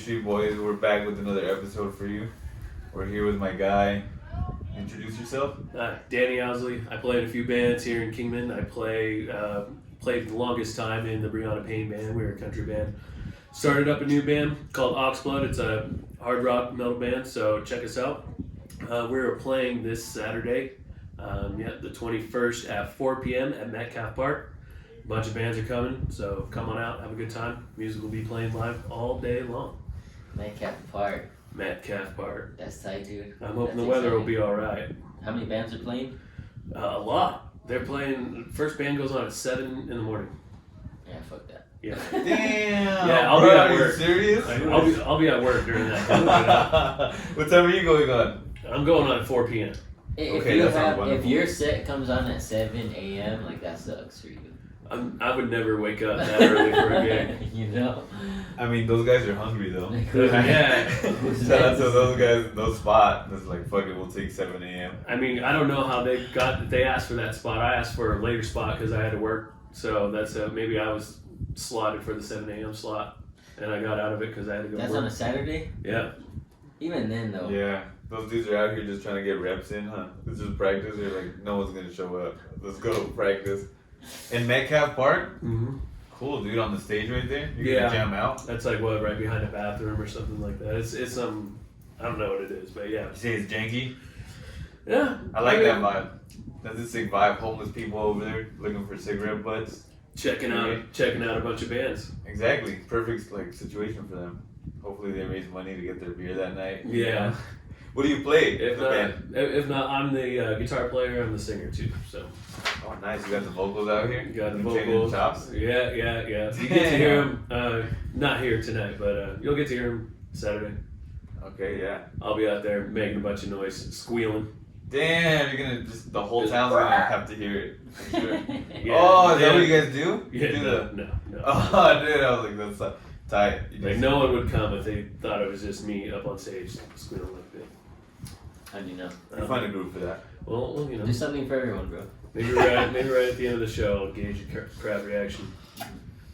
Street Boys. We're back with another episode for you. We're here with my guy. Introduce yourself. Danny Owsley. I played a few bands here in Kingman. I played the longest time in the Brianna Payne band. We were a country band. Started up a new band called OxxBlood. It's a hard rock metal band, so check us out. We're playing this Saturday, the 21st at 4 p.m. at Metcalf Park. A bunch of bands are coming, so come on out, have a good time. Music will be playing live all day long. Metcalf Park. Metcalf Park. That's tight, dude. I'm hoping the weather will be all right. How many bands are playing? A lot. They're playing. First band goes on at 7 in the morning. Yeah, fuck that. Yeah. Damn. Yeah, I'll be at work. Are you serious? I'll be at work during that time. What time are you going on? I'm going on at 4 p.m. If your set comes on at 7 a.m., like that sucks for you. I would never wake up that early for a gig. You know? I mean, those guys are hungry though. Yeah. Shout out to those guys, those spot. That's like, fuck it, we'll take 7 a.m. I mean, I don't know how they asked for that spot. I asked for a later spot because I had to work. So that's maybe I was slotted for the 7 a.m. slot, and I got out of it because I had to go. That's work. on a Saturday? Yeah. Even then, though. Yeah, those dudes are out here just trying to get reps in, huh? This is practice. They're like, no one's gonna show up. Let's go practice. In Metcalf Park? Mm-hmm. Cool, dude, on the stage right there. You're gonna jam out. That's like right behind a bathroom or something like that. It's I don't know what it is, but yeah. You say it's janky? Yeah. I like that vibe. That's a sick vibe. Homeless people over there looking for cigarette butts. Checking out a bunch of bands. Exactly. Perfect situation for them. Hopefully they raise money to get their beer that night. Yeah. What do you play? If not, I'm the guitar player. I'm the singer too. So. Oh, nice. You got the vocals out here? You got the vocals. Chops? Yeah. You get to hear them, not here tonight, but you'll get to hear them Saturday. Okay, yeah. I'll be out there making a bunch of noise, squealing. Damn, you're gonna the whole town's gonna have to hear it. For sure. Yeah, oh, is that what you guys do? Yeah, do no. Oh, dude, I was like, that's tight. Like, no one would come if they thought it was just me up on stage squealing like that. How do you know? You find a group for that. Well, you know. Do something for everyone, bro. Maybe right at the end of the show, I'll gauge a crowd reaction.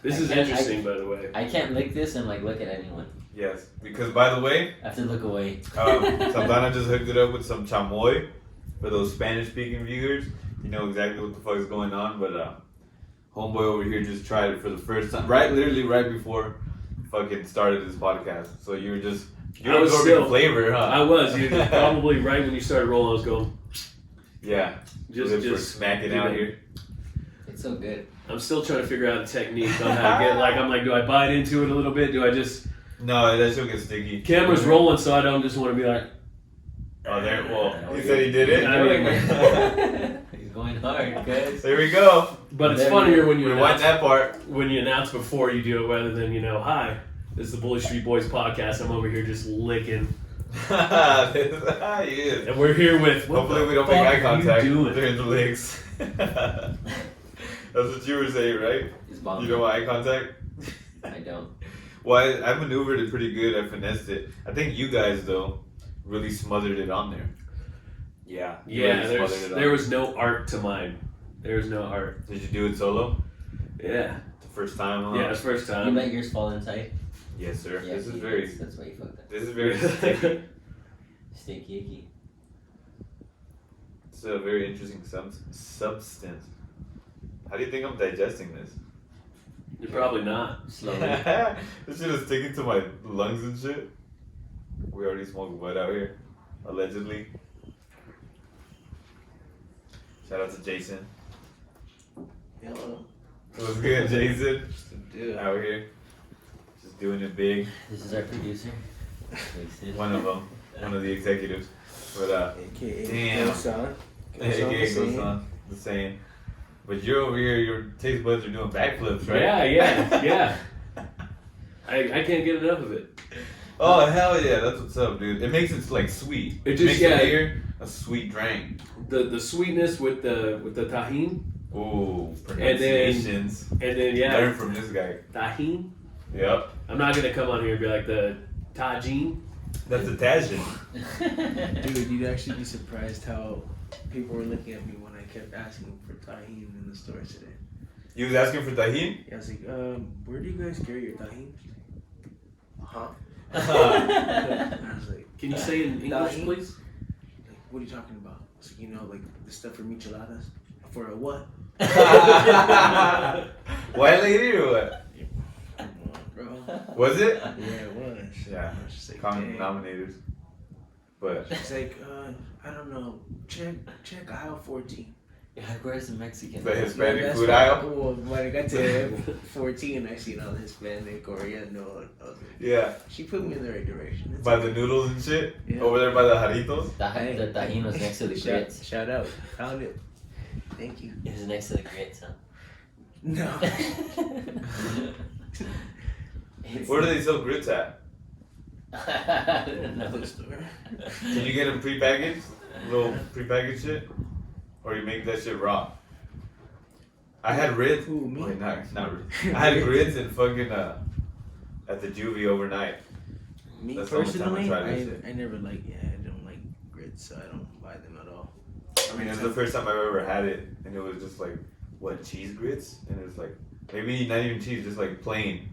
This is interesting, by the way. I can't lick this and look at anyone. Yes, because by the way, I have to look away. Santana just hooked it up with some chamoy for those Spanish-speaking viewers. You know exactly what the fuck is going on, but homeboy over here just tried it for the first time, literally right before fucking started this podcast. So you were absorbing flavor, huh? I was. Probably right when you started rolling, I was going. Yeah. Just smacking out here. It's so good. I'm still trying to figure out a technique on how to get. I'm like, do I bite into it a little bit? Do I just? No, that still gets sticky. Camera's rolling, so I don't just want to be like. Oh, there. Well, he said he did it. I mean, he's going hard, guys. There we go. But it's funnier when you rewind that part. When you announce before you do it, rather than hi, this is the Bully Street Boys podcast. I'm over here just licking. Yeah. And we're here with. Hopefully we don't make eye contact during the licks. That's what you were saying, right? You don't want eye contact? I don't. Well, I maneuvered it pretty good. I finessed it. I think you guys, though, really smothered it on there. Yeah. Yeah, there was no art to mine. There was no art. Did you do it solo? Yeah. The first time? Huh? Yeah, it's first time. You let yours fall inside? Yes, sir. Yeah, that's why you fucked up. This is very sticky. Sticky icky. It's a very interesting substance. How do you think I'm digesting this? You're probably not. Slowly. This shit is sticking to my lungs and shit. We already smoked bud out here. Allegedly. Shout out to Jason. Hello. What's good, Jason? Dude. Out here. Just doing it big. This is our producer. One of them. One of the executives. But, AKA damn. Gosan. AKA Gosan. The same. But you're over here, your taste buds are doing backflips, right? Yeah. I can't get enough of it. Oh, hell yeah. That's what's up, dude. It makes it, like, sweet. It just, makes a sweet drink. The sweetness with the tajin. Ooh, pronunciations. And then learn from this guy. Tajin. Yep. I'm not gonna come on here and be like the tajin. That's a tajin. Dude, you'd actually be surprised how people were looking at me when I kept asking for tajin in the stores today. You was asking for tajin? Yeah, I was like, where do you guys carry your tajin? Huh? And I was like, Can you say it in English, Tahin? please? like, what are you talking about? I was like, you know, like the stuff for micheladas? For a what? White lady or what? Come on, bro. Was it? Yeah, it was. Yeah. I was just like, Common dang. denominators. But She's like, I don't know. Check aisle 14. Yeah, where's the Mexican? the Hispanic That's food what- aisle. Well, when I got to 14, I seen all the Hispanic Oriental. I was like, Yeah. she put me in the right direction. It's By okay. the noodles and shit. Yeah. Over there by the jarritos. The, the Tahin was next to the grits. Shout out. Found it. Thank you. It was next to the grits, huh? No. Where do they sell grits at? I don't know. The store. Can you get them prepackaged? Little prepackaged shit? Or you make that shit raw? I had grits. Who, me? Wait, not grits. I had grits in fucking at the juvie overnight. Me That's the only time I personally, tried that shit. I never like. Yeah, I don't like grits, so I don't buy them at all. I mean, it was the first time I've ever had it, and it was just like, what, cheese grits? And it was like, maybe not even cheese, just like plain.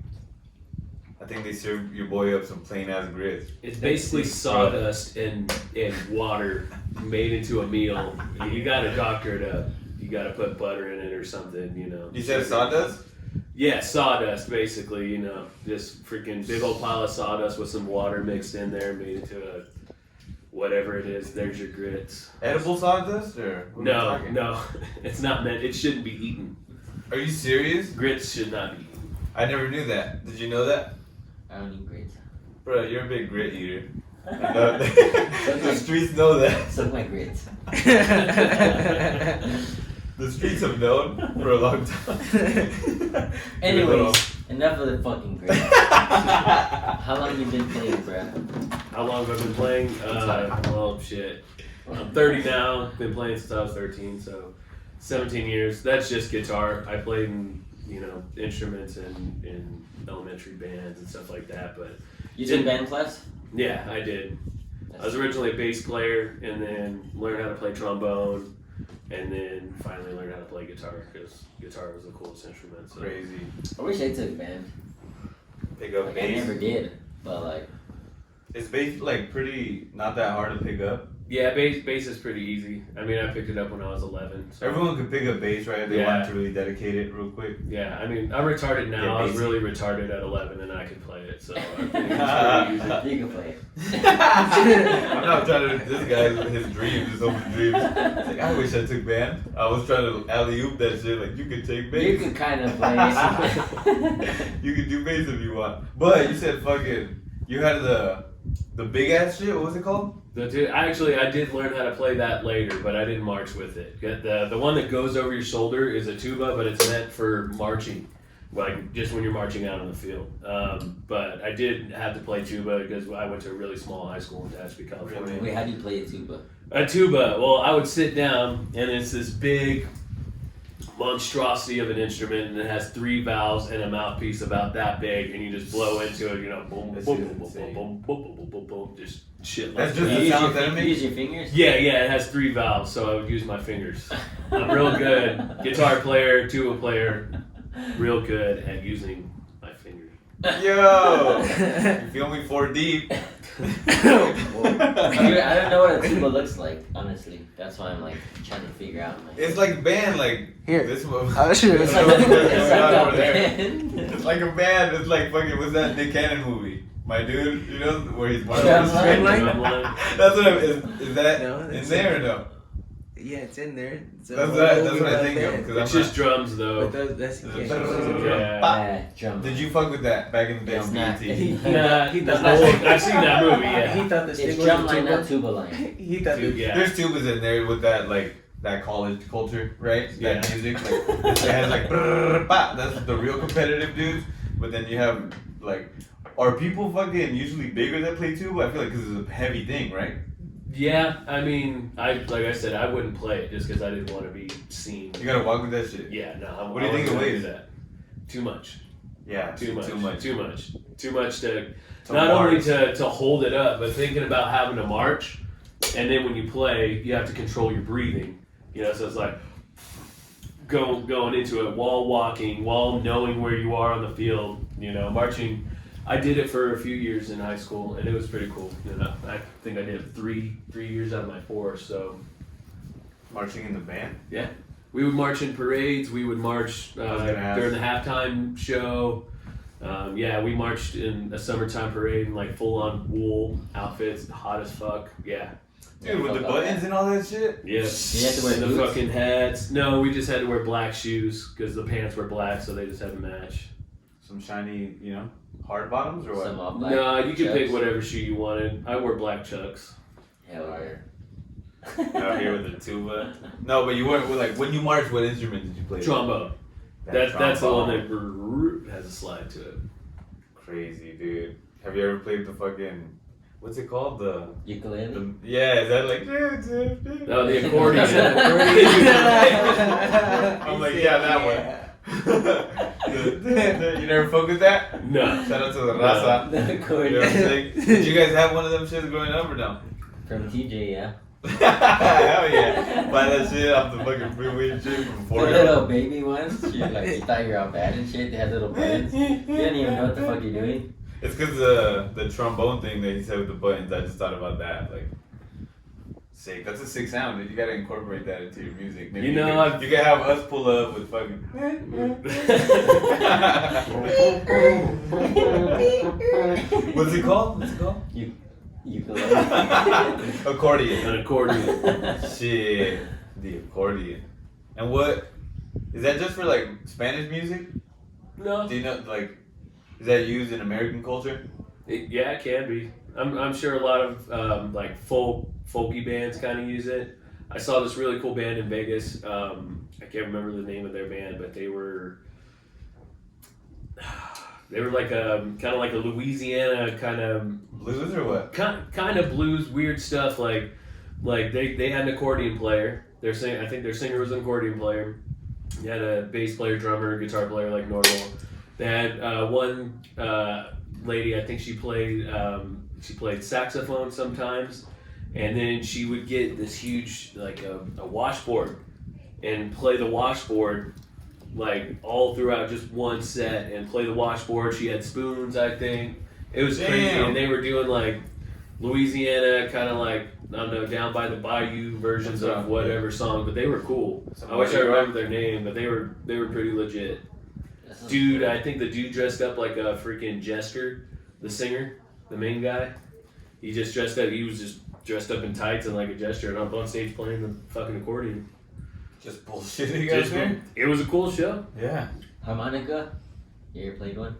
I think they serve your boy up some plain ass grits. It's basically sawdust and water made into a meal. You gotta doctor it up. You gotta put butter in it or something, you know. You said sawdust? Yeah, sawdust basically, you know. Just freaking big old pile of sawdust with some water mixed in there, made into a whatever it is. There's your grits. Edible sawdust or? What are we No, talking? no. It's not meant, it shouldn't be eaten. Are you serious? Grits should not be eaten. I never knew that. Did you know that? I don't eat grits. Bro, you're a big grit eater. The streets know that. Suck my grits. The streets have known for a long time. Anyways, enough of the fucking grits. How long you been playing, bro? How long have I been playing? Well, shit. I'm 30 now. Been playing since I was 13, so 17 years. That's just guitar. I played in, you know, instruments in elementary bands and stuff like that, but You did band class? yeah, I did. I was originally a bass player, and then learned how to play trombone, and then finally learned how to play guitar because guitar was the coolest instrument. So. Crazy. I wish I took band. Pick up Like, I bass. never did, but like, Is bass like pretty not that hard to pick up? Yeah, bass is pretty easy. I mean, I picked it up when I was 11. So. Everyone could pick up bass, right? If they Yeah. want to really dedicate it real quick. Yeah, I mean, I'm retarded now. Yeah, I was basic. really retarded at 11, and I could play it, so I think it's pretty easy. you can play it. I'm not trying to. This guy's his dreams, his open dreams. It's like, I wish I took band. I was trying to alley oop that shit. Like you could take bass. You can kind of play it. You could do bass if you want. But you said fucking. You had the big ass shit. What was it called? I did learn how to play that later, but I didn't march with it. The one that goes over your shoulder is a tuba, but it's meant for marching, like just when you're marching out on the field. But I did have to play tuba because I went to a really small high school in Tehachapi, California. Wait, how do you play a tuba? A tuba. Well, I would sit down, and it's this big monstrosity of an instrument, and it has 3 valves and a mouthpiece about that big, and you just blow into it. You know, boom, That boom, shit boom, is boom, insane. boom, boom, boom, boom, boom, boom, just shit like That's that. just You the use sound your, that it you makes? use your fingers? Yeah, it has 3 valves, so I would use my fingers. I'm real good guitar player, tuba player, real good at using my fingers. Yo, you feel me? 4 deep. I don't know what a tuba looks like, honestly. That's why I'm like trying to figure out. Like, It's like band, like Here. this one. I'll show you. it's I like, don't know what's it's going like on a over there. band. It's like a band. It's like fucking. What's that Nick Cannon movie? My dude, you know where he's one of Yeah, those I'm straight- like- That's what I'm. Is that No, in that's there or no? Yeah, it's in there. It's That's what I think of. It's Because just drums, though. But that's Yeah. Yeah. Yeah, drum. Did you fuck with that back in the day It's on not. BET? Nah, He that's thought not- I've seen that movie, yeah. He thought the It's stick was drum a line, tuba. not tuba line. He thought Dude, the yeah. There's tubas in there with that that college culture, right? Yeah. That music, like it has like brrr, bah, that's the real competitive dudes. But then you have like, are people fucking usually bigger that play tuba? I feel like because it's a heavy thing, right? Yeah, I mean, like I said, I wouldn't play it just because I didn't want to be seen. You gotta walk with that shit. Yeah, no. What do you think it I wouldn't weighs? do that. Too much. Yeah, Too much. Too much. Too much. Too much to To not only march. to hold it up, but thinking about having to march, and then when you play, you have to control your breathing. You know, so it's like going into it while walking, while knowing where you are on the field. You know, marching I did it for a few years in high school, and it was pretty cool. You know, I think I did it 3 years out of my 4. So Marching in the band? we would march in parades. We would march during the halftime show. We marched in a summertime parade in like full on wool outfits, hot as fuck. Yeah. Dude, with the buttons and all that shit? Yeah. You had to wear And the boots? fucking hats. No, we just had to wear black shoes because the pants were black, so they just had to match. Some shiny, hard bottoms or what? Some all black. No, you could chucks. pick whatever shoe you wanted. I wore black chucks. Hell yeah. Out here with the tuba. No, but you weren't, like, when you marched, what instrument did you play? Trombone. That's the one that has a slide to it. Crazy, dude. Have you ever played the fucking, what's it called? Ukulele? Yeah, is that like... No, the accordion. I'm like, yeah, that one. You never fuck with that? No. Shout out to the raza. The You know accordion. what I'm saying? Did you guys have one of them shits growing up or no? From TJ, yeah. Hell yeah. Buy that shit off the fucking freeway and shit from The 4 little baby ones, you thought you were all bad and shit. They had little buttons. You didn't even know what the fuck you're doing. It's because the trombone thing that he said with the buttons, I just thought about that. Like, sick. That's a sick sound, dude. You gotta incorporate that into your music. Maybe You know, you can have us pull up with fucking. What's it called? What's it called? Ukulele. Accordion. An accordion. Shit. The accordion. And what? Is that just for like Spanish music? No. Do you know, like, is that used in American culture? Yeah, it can be. I'm sure a lot of like folky bands kind of use it. I saw this really cool band in Vegas. I can't remember the name of their band, but they were like kind of like a Louisiana kind of Blues or what? kind of blues, weird stuff. Like they had an accordion player. I think their singer was an accordion player. They had a bass player, drummer, guitar player like normal. They had one lady. I think she played saxophone sometimes, and then she would get this huge like a washboard and play the washboard like all throughout just one set and play the washboard. She had spoons, I think. It was crazy, Damn. and they were doing like Louisiana kind of like I don't know, down by the bayou versions What's of up? whatever song, but they were cool. Some I wish I white rock? remember their name, but they were pretty legit. Dude, I think the dude dressed up like a freaking jester, the singer, the main guy. He was just dressed up in tights and like a jester and up on stage playing the fucking accordion. Just bullshitting out there? It was a cool show. Yeah. Harmonica? You ever played one?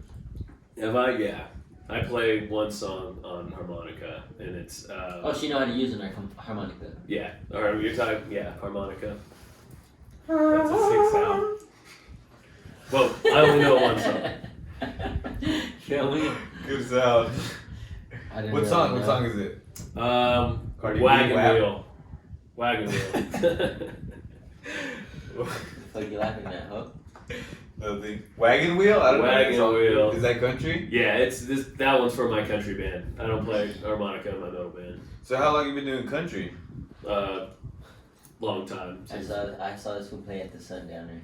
Have I? Yeah. I play one song on harmonica, and it's Oh, she know how to use an harmonica. yeah. Or you're talking harmonica. That's a sick sound. Well, I only know one song. Show me. Good sound. I didn't What really song? What know. song is it? Cardi B, Wagon WAP? Wheel. Wagon Wheel. Fuck you laughing at, huh? Nothing. Wagon Wheel? I don't Wagon know. Wheel. Is that country? Yeah, that one's for my country band. I don't play harmonica in my metal band. So how long you been doing country? Long time. I saw this fool play at the Sundowner.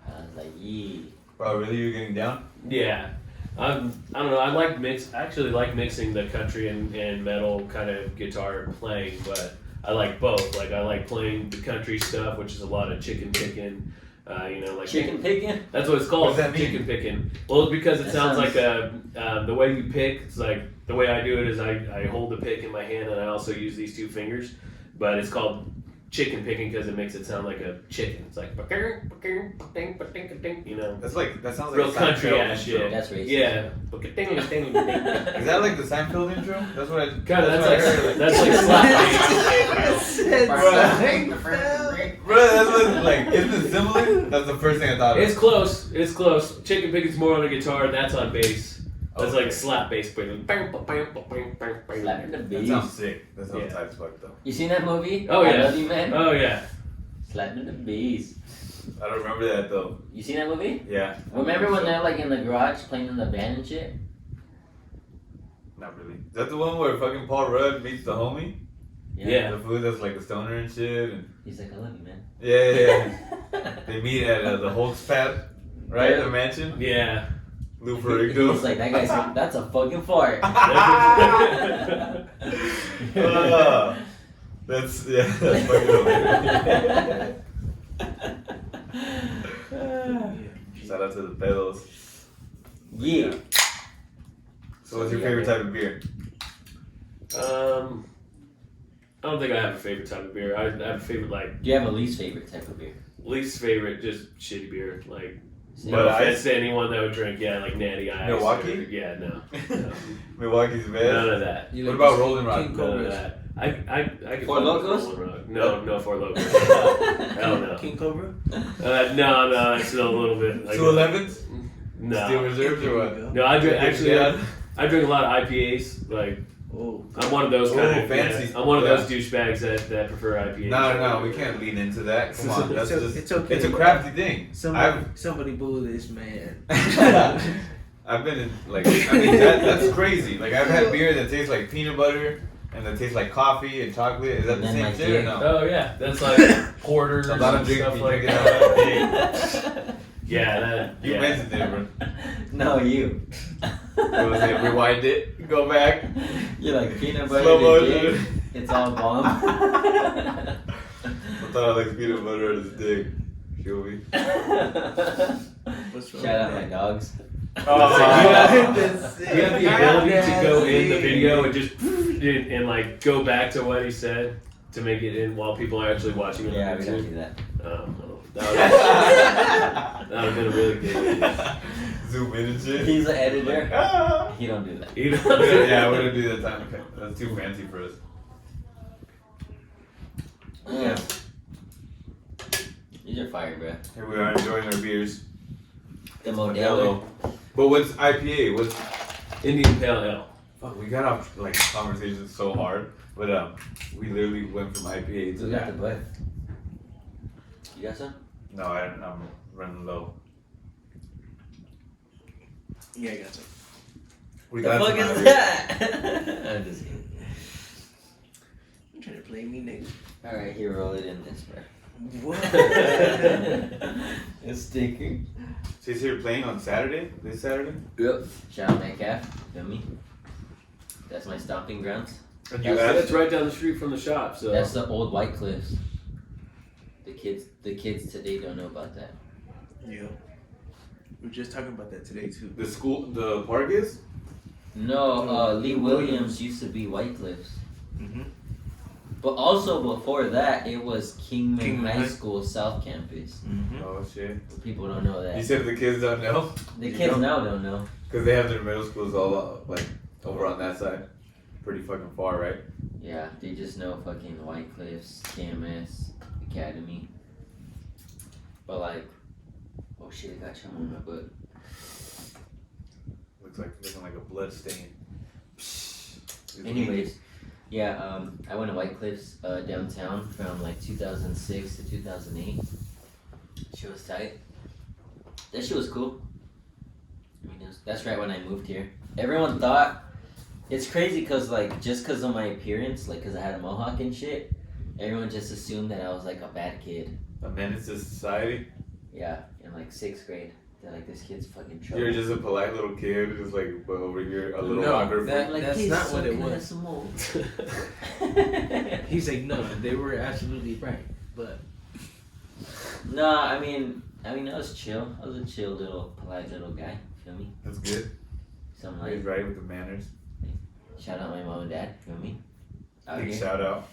I was like, yee. Bro, really? You're getting down? Yeah. I don't know. I actually like mixing the country and metal kind of guitar playing, but I like both. Like I like playing the country stuff, which is a lot of chicken picking. Like Chicken picking? That's what it's called. What does that mean? Chicken picking. Well, because it That sounds like sounds- the way you pick. It's like the way I do it is I hold the pick in my hand and I also use these two fingers, but it's called chicken picking because it makes it sound like a chicken. It's like That sounds like real a country Seinfeld ass intro. shit. That's racist. Yeah. Is that like the Seinfeld intro? That's what I. Kind of. what I heard. That's like slap. Bro, that's what, like, isn't it similar? That's the first thing I thought of. It's close. It's close. Chicken picking's more on the guitar, and that's on bass. That's Okay. like slap bass. Slapping the That beast. sounds sick. That sounds Yeah. tight as fuck though. You seen that movie? Oh, I yeah. Love You, Man? Oh yeah. Slapping the beast. I don't remember that though. You seen that movie? Yeah. Remember when they're like in the garage playing in the band and shit? Not really. Is that the one where fucking Paul Rudd meets the homie? Yeah. The food that's like a stoner and shit. And He's like, I love you, man. yeah. They meet at the Hulk's pad, right? Yeah. The mansion. Yeah. Lou He Ferrigno. was like, that's a fucking fart. That's fucking hilarious. Shout out to the pedos. Yeah. So what's your favorite type of beer? I don't think I have a favorite type of beer. I have a favorite, like, Do you have a least favorite type of beer? least favorite, just shitty beer. Like, Same. no But offense to anyone that would drink, like Natty Ice. Milwaukee? Or, yeah, no. Milwaukee's None best. of that. You What like about this Rolling Rock? King None of Cobras? that. I could Four fuck with Locos? Rolling Rock. No, Four Locos. Hell no. King Cobra? No, it's still a little bit. Like, 211s? Steel No. Reserves or what? No, I drink, actually, Yeah. I drink a lot of IPAs. Like, Oh. I'm one of those kind of fancy. I'm one of Yeah. those douchebags that prefer IPAs. No, we can't lean into that. Come on, that's It's just. it's okay. It's a crafty thing. Somebody boo this man. I've been in that's crazy. Like I've had beer that tastes like peanut butter and that tastes like coffee and chocolate. Is that And the then same like shit or beer. no? Oh yeah, that's like porters A lot of and drink- stuff you like drink it that. Yeah, that. You Yeah. mentioned it, bro. No, you. What was it? Rewind it. Go back. You're like peanut butter. Slow to motion. dick, it's all bomb. I thought I liked peanut butter on his dick. Feel me? What's wrong Shout out with my that? dogs. You Oh, have the ability to go in the video and just and like go back to what he said to make it in while people are actually watching it. Yeah, on we don't YouTube. do that. That would have been a really good idea. Zoom in and shit. He's an editor. Ah. He don't do that. You know? Yeah, we don't do that time. Okay. That's too fancy for us. Yeah. These are fire, bro. Here we are enjoying our beers. The Modelo. Modelo. But what's IPA? What's Indian Pale Ale. fuck? We got off like conversations so hard, but we literally went from IPA to We got that. the butt. You got some? No, I'm running low. Yeah, I got some. We The got fuck some is IPA. that? I'm just kidding. You trying to play me, nigga? Alright, here, roll it in this, bro. What? A sticker. So he's here playing on Saturday? This Saturday? Yep. Shout out Metcalf. Feel me? That's my stomping grounds. And That's right down the street from the shop. So That's the old White Cliffs. The kids today don't know about that. Yeah. We were just talking about that today too. the park is? No, Lee Williams used to be White Cliffs. Mm-hmm. But also before that, it was Kingman High High School South Campus. Mm-hmm. Oh shit. People don't know You that. said the kids don't know? The you kids don't? now don't know. Because they have their middle schools all like over on that side. Pretty fucking far, right? Yeah, they just know fucking White Cliffs, KMS, Academy. But like, oh shit, I got chum on my butt. Looking like a blood stain. Anyways, yeah, I went to White Cliffs downtown from like 2006 to 2008. Shit was tight. That shit was cool. I mean, that's right when I moved here. Everyone thought, it's crazy because like, just because of my appearance, like because I had a mohawk and shit, everyone just assumed that I was like a bad kid. A menace to society. Yeah, in like 6th grade. They're like, this kid's fucking trouble. You're just a polite little kid, just like but over here, a little No, rocker. that- Like, that's "Hey, not son, what it can I have was." some more?" He's like, no, they were absolutely right, but No, I mean, I was chill. I was a chill little, polite little guy. Feel me? That's good. Something He's like. right with the manners. Shout out my mom and dad. Feel me? Out Big here. shout out.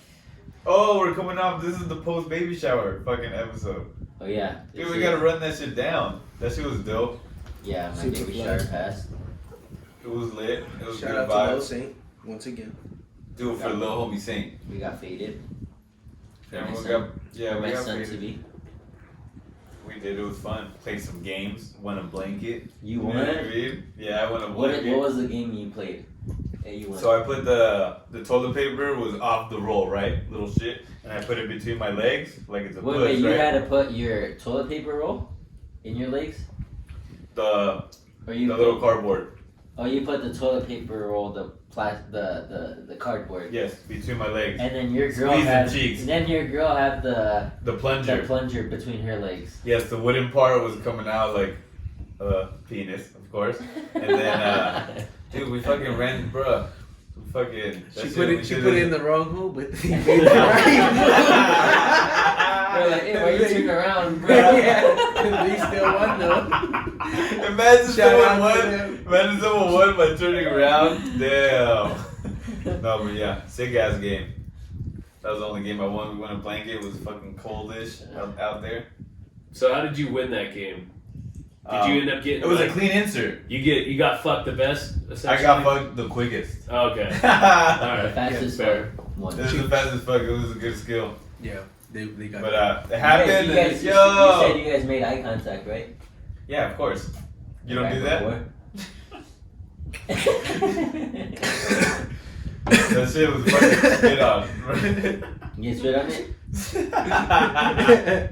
Oh, we're coming off. This is the post baby shower fucking episode. Oh yeah. Dude, this we is- gotta run that shit down. That shit was dope. Yeah, my Super baby fly. shower passed. It was lit. It was shout good out to Lil vibes. Saint once again. Do it for little homie Saint. We got faded. For And my we son, got for my we got son faded. to be. We did. It was fun. Played some games. Won a blanket. You know what I won. mean? Yeah, I won a What blanket. was the game you played? That you won. So I put the toilet paper was off the roll, right? Little shit, and I put it between my legs like it's a Wait, push, you right? had to put your toilet paper roll in your legs, the or you? the little cardboard. Oh, you put the toilet paper roll, the cardboard. Yes, between my legs. And then your girl Squeeze the had. cheeks. And then your girl had The plunger. the plunger between her legs. Yes, the wooden part was coming out like penis, of course. And then, dude, we fucking ran, bruh. We fucking. She put it in the wrong hole, but he made it right. We're like, hey, why you turning around, bro? Yeah, we still won though. Imagine Shout someone out won. to them. Imagine someone won by turning around. Damn. No, but yeah, sick ass game. That was the only game I won. We won a blanket. It was fucking coldish out there. So how did you win that game? Did you end up getting? It was like, a clean insert. You got fucked the best. I got fucked the quickest. Okay. All it right. Fastest Fair. one. was the fastest fuck. It was a good skill. Yeah, they got. But it happened. You guys, Yo. you said you guys made eye contact, right? Yeah, of course. You don't Right do that. before? That shit was fucking spit on. You get spit on it?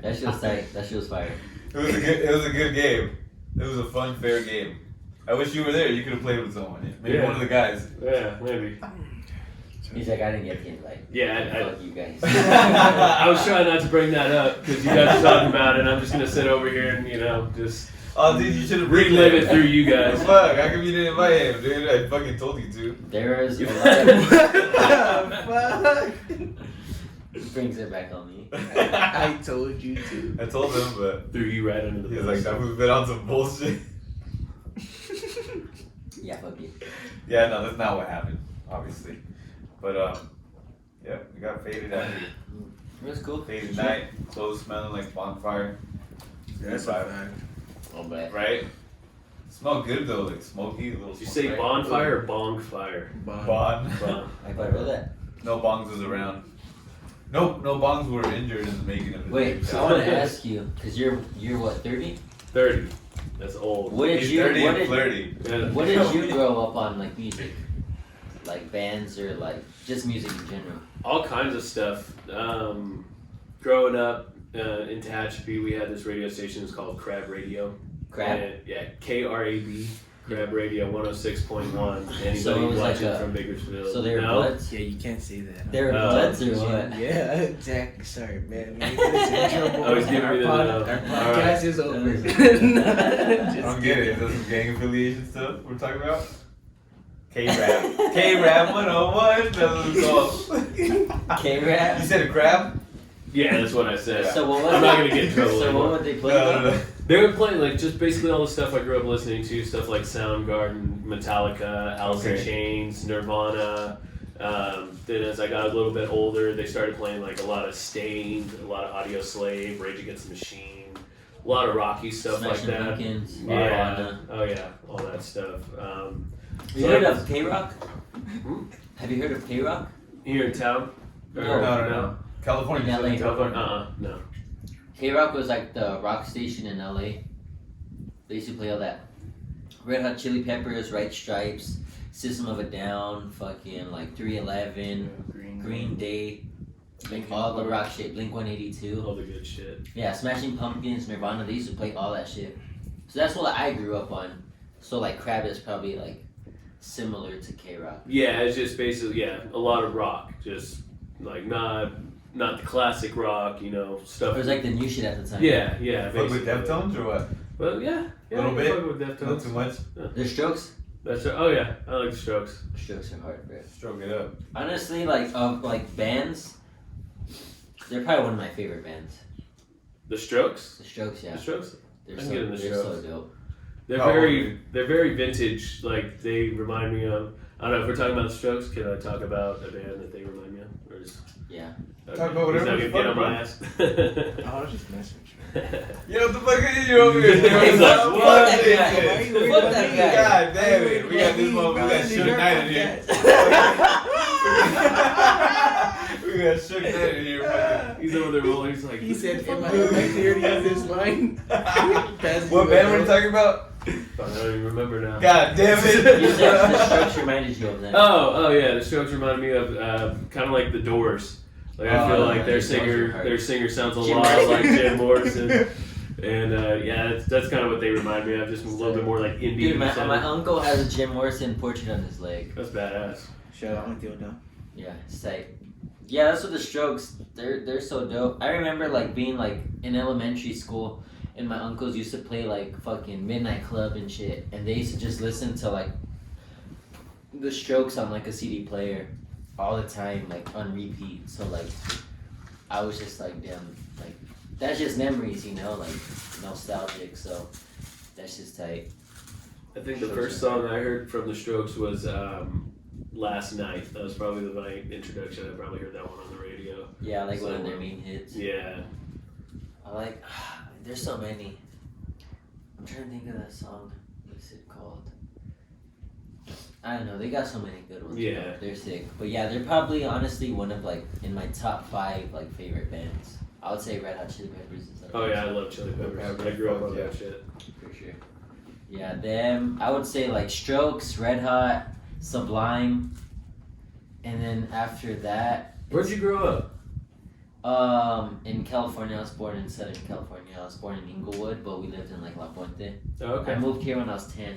That shit was tight. That shit was fire. It was a good game. It was a fun, fair game. I wish you were there. You could have played with someone. Maybe Yeah. one of the guys. Yeah, maybe. He's like, I didn't get the invite. Yeah, Fuck you guys. I was trying not to bring that up because you guys are talking about it. And I'm just gonna sit over here and just Oh, dude, you should have relive it through you guys. Fuck, how come you didn't invite him, dude? I fucking told you to. There is a lot of... Fuck. brings it back on me. I told you to. I told him, but Threw you right under the he's bus. like, that was been on some bullshit. Yeah, fuck you. Yeah, no, that's not what happened, obviously. But, yeah, we got faded out here. It was cool. Faded night, clothes smelling like bonfire. That's a fact. Oh, but Right? Smelled good though, like smoky, a little. Did you say right? bonfire or bong fire? Bon. Bong. I thought about that. No bongs was around. No bongs were injured in the making of it. Wait, so I want to ask you, because you're what, 30? 30. That's old. What did He's you 30 what and did, flirty. Yeah. what did you grow up on, like music? Like bands or like just music in general? All kinds of stuff. Growing up in Tehachapi, we had this radio station. It's called Crab Radio. Crab? And, yeah, KRAB. Crab Radio 106.1. Anybody So it was watching like from Bakersfield? So they were no? Bloods? Yeah, you can't say that. They were Bloods or what? Yeah, exactly. Sorry, man. We get this in trouble. Oh, he's giving our me the no. our All podcast right. is over. I don't get it. Is that some gang affiliation stuff we're talking about? K-Rap. K-Rap 101. That's what it's called. K-Rap? You said a crab? Yeah, that's what I said. So what was I'm not gonna get in trouble So anymore. what would they play? No. They were playing like just basically all the stuff I grew up listening to, stuff like Soundgarden, Metallica, Alice in Okay. Chains, Nirvana. Then as I got a little bit older, they started playing like a lot of Stained, a lot of Audio Slave, Rage Against the Machine, a lot of rocky stuff Smashing like that. Pumpkins, Yeah. Nirvana. Oh yeah, all that stuff. You heard of K-Rock? Hmm? Have you heard of K-Rock? Here in town? No. No. California. In LA. California? No. K-Rock was like the rock station in LA. They used to play all that Red Hot Chili Peppers, White Stripes, System of a Down, fucking like 311, Green Day, like all the rock shit, Blink-182. All the good shit. Yeah, Smashing Pumpkins, Nirvana, they used to play all that shit. So that's what I grew up on. So like Crab is probably like similar to K-Rock. Yeah, it's just basically a lot of rock, just like not the classic rock, stuff. It was like the new shit at the time. Yeah. Fuck with basically. Deftones or what? Well, yeah, Little you bit? fuck with Deftones. Not too much. The Strokes? That's oh yeah, I like the Strokes. The Strokes are hard, bro. Stroke it up. Honestly, like of like bands, they're probably one of my favorite bands. The Strokes. The Strokes, yeah. The Strokes. They're I can so, get in the they're so Strokes. dope. They're Oh, they're very vintage. Like they remind me of. I don't know if we're talking about the Strokes. Can I talk about a band that they remind me of? Or is, Yeah. Talk about whatever He's the not gonna get fuck, on my bro. ass. I was just messing with you. Yo, what the fuck are you over here? He's doing? like, Fuck what? this Fuck that shit. guy. Why are you worried about that guy? God damn it. We got this motherfucker. We got Suge Knight in here. We got Suge Knight in here. fucking- He's over there rolling. He's like, He said, am I clear to use this line? What band were you talking about? I don't even remember now. God damn You said the it. Strokes reminded you of them. Oh yeah, the Strokes remind me of kind of like the Doors. Like I feel Oh, like yeah, their the Doors are singer hard. sounds a Jim lot Morrison. like Jim Morrison. And yeah, that's kind of what they remind me of. Just a little bit more like indie. Dude, my sound. uncle has a Jim Morrison portrait on his leg. That's badass. Shout out to Theo. Yeah, it's tight. Yeah, that's what the Strokes. They're so dope. I remember like being like in elementary school, and my uncles used to play like fucking Midnight Club and shit, and they used to just listen to like the Strokes on like a CD player all the time, like on repeat. So like I was just like, damn, like that's just memories, you know, like nostalgic. So that's just tight. I think the first song I heard from the Strokes was Last Night. That was probably my introduction. I probably heard that one on the radio. Yeah, like one of their main hits. Yeah. I like. There's so many. I'm trying to think of that song. What's it called? I don't know. They got so many good ones. Yeah. Bro. They're sick. But yeah, they're probably honestly one of like in my top 5 like favorite bands. I would say Red Hot Chili Peppers is like. Oh yeah, I love Chili Peppers. I grew up on that shit. For sure. Yeah, them. I would say like Strokes, Red Hot, Sublime, and then after that. Where'd you grow up? In California. I was born in Southern California. I was born in Inglewood, but we lived in like La Puente. Oh, okay. I moved here when I was 10.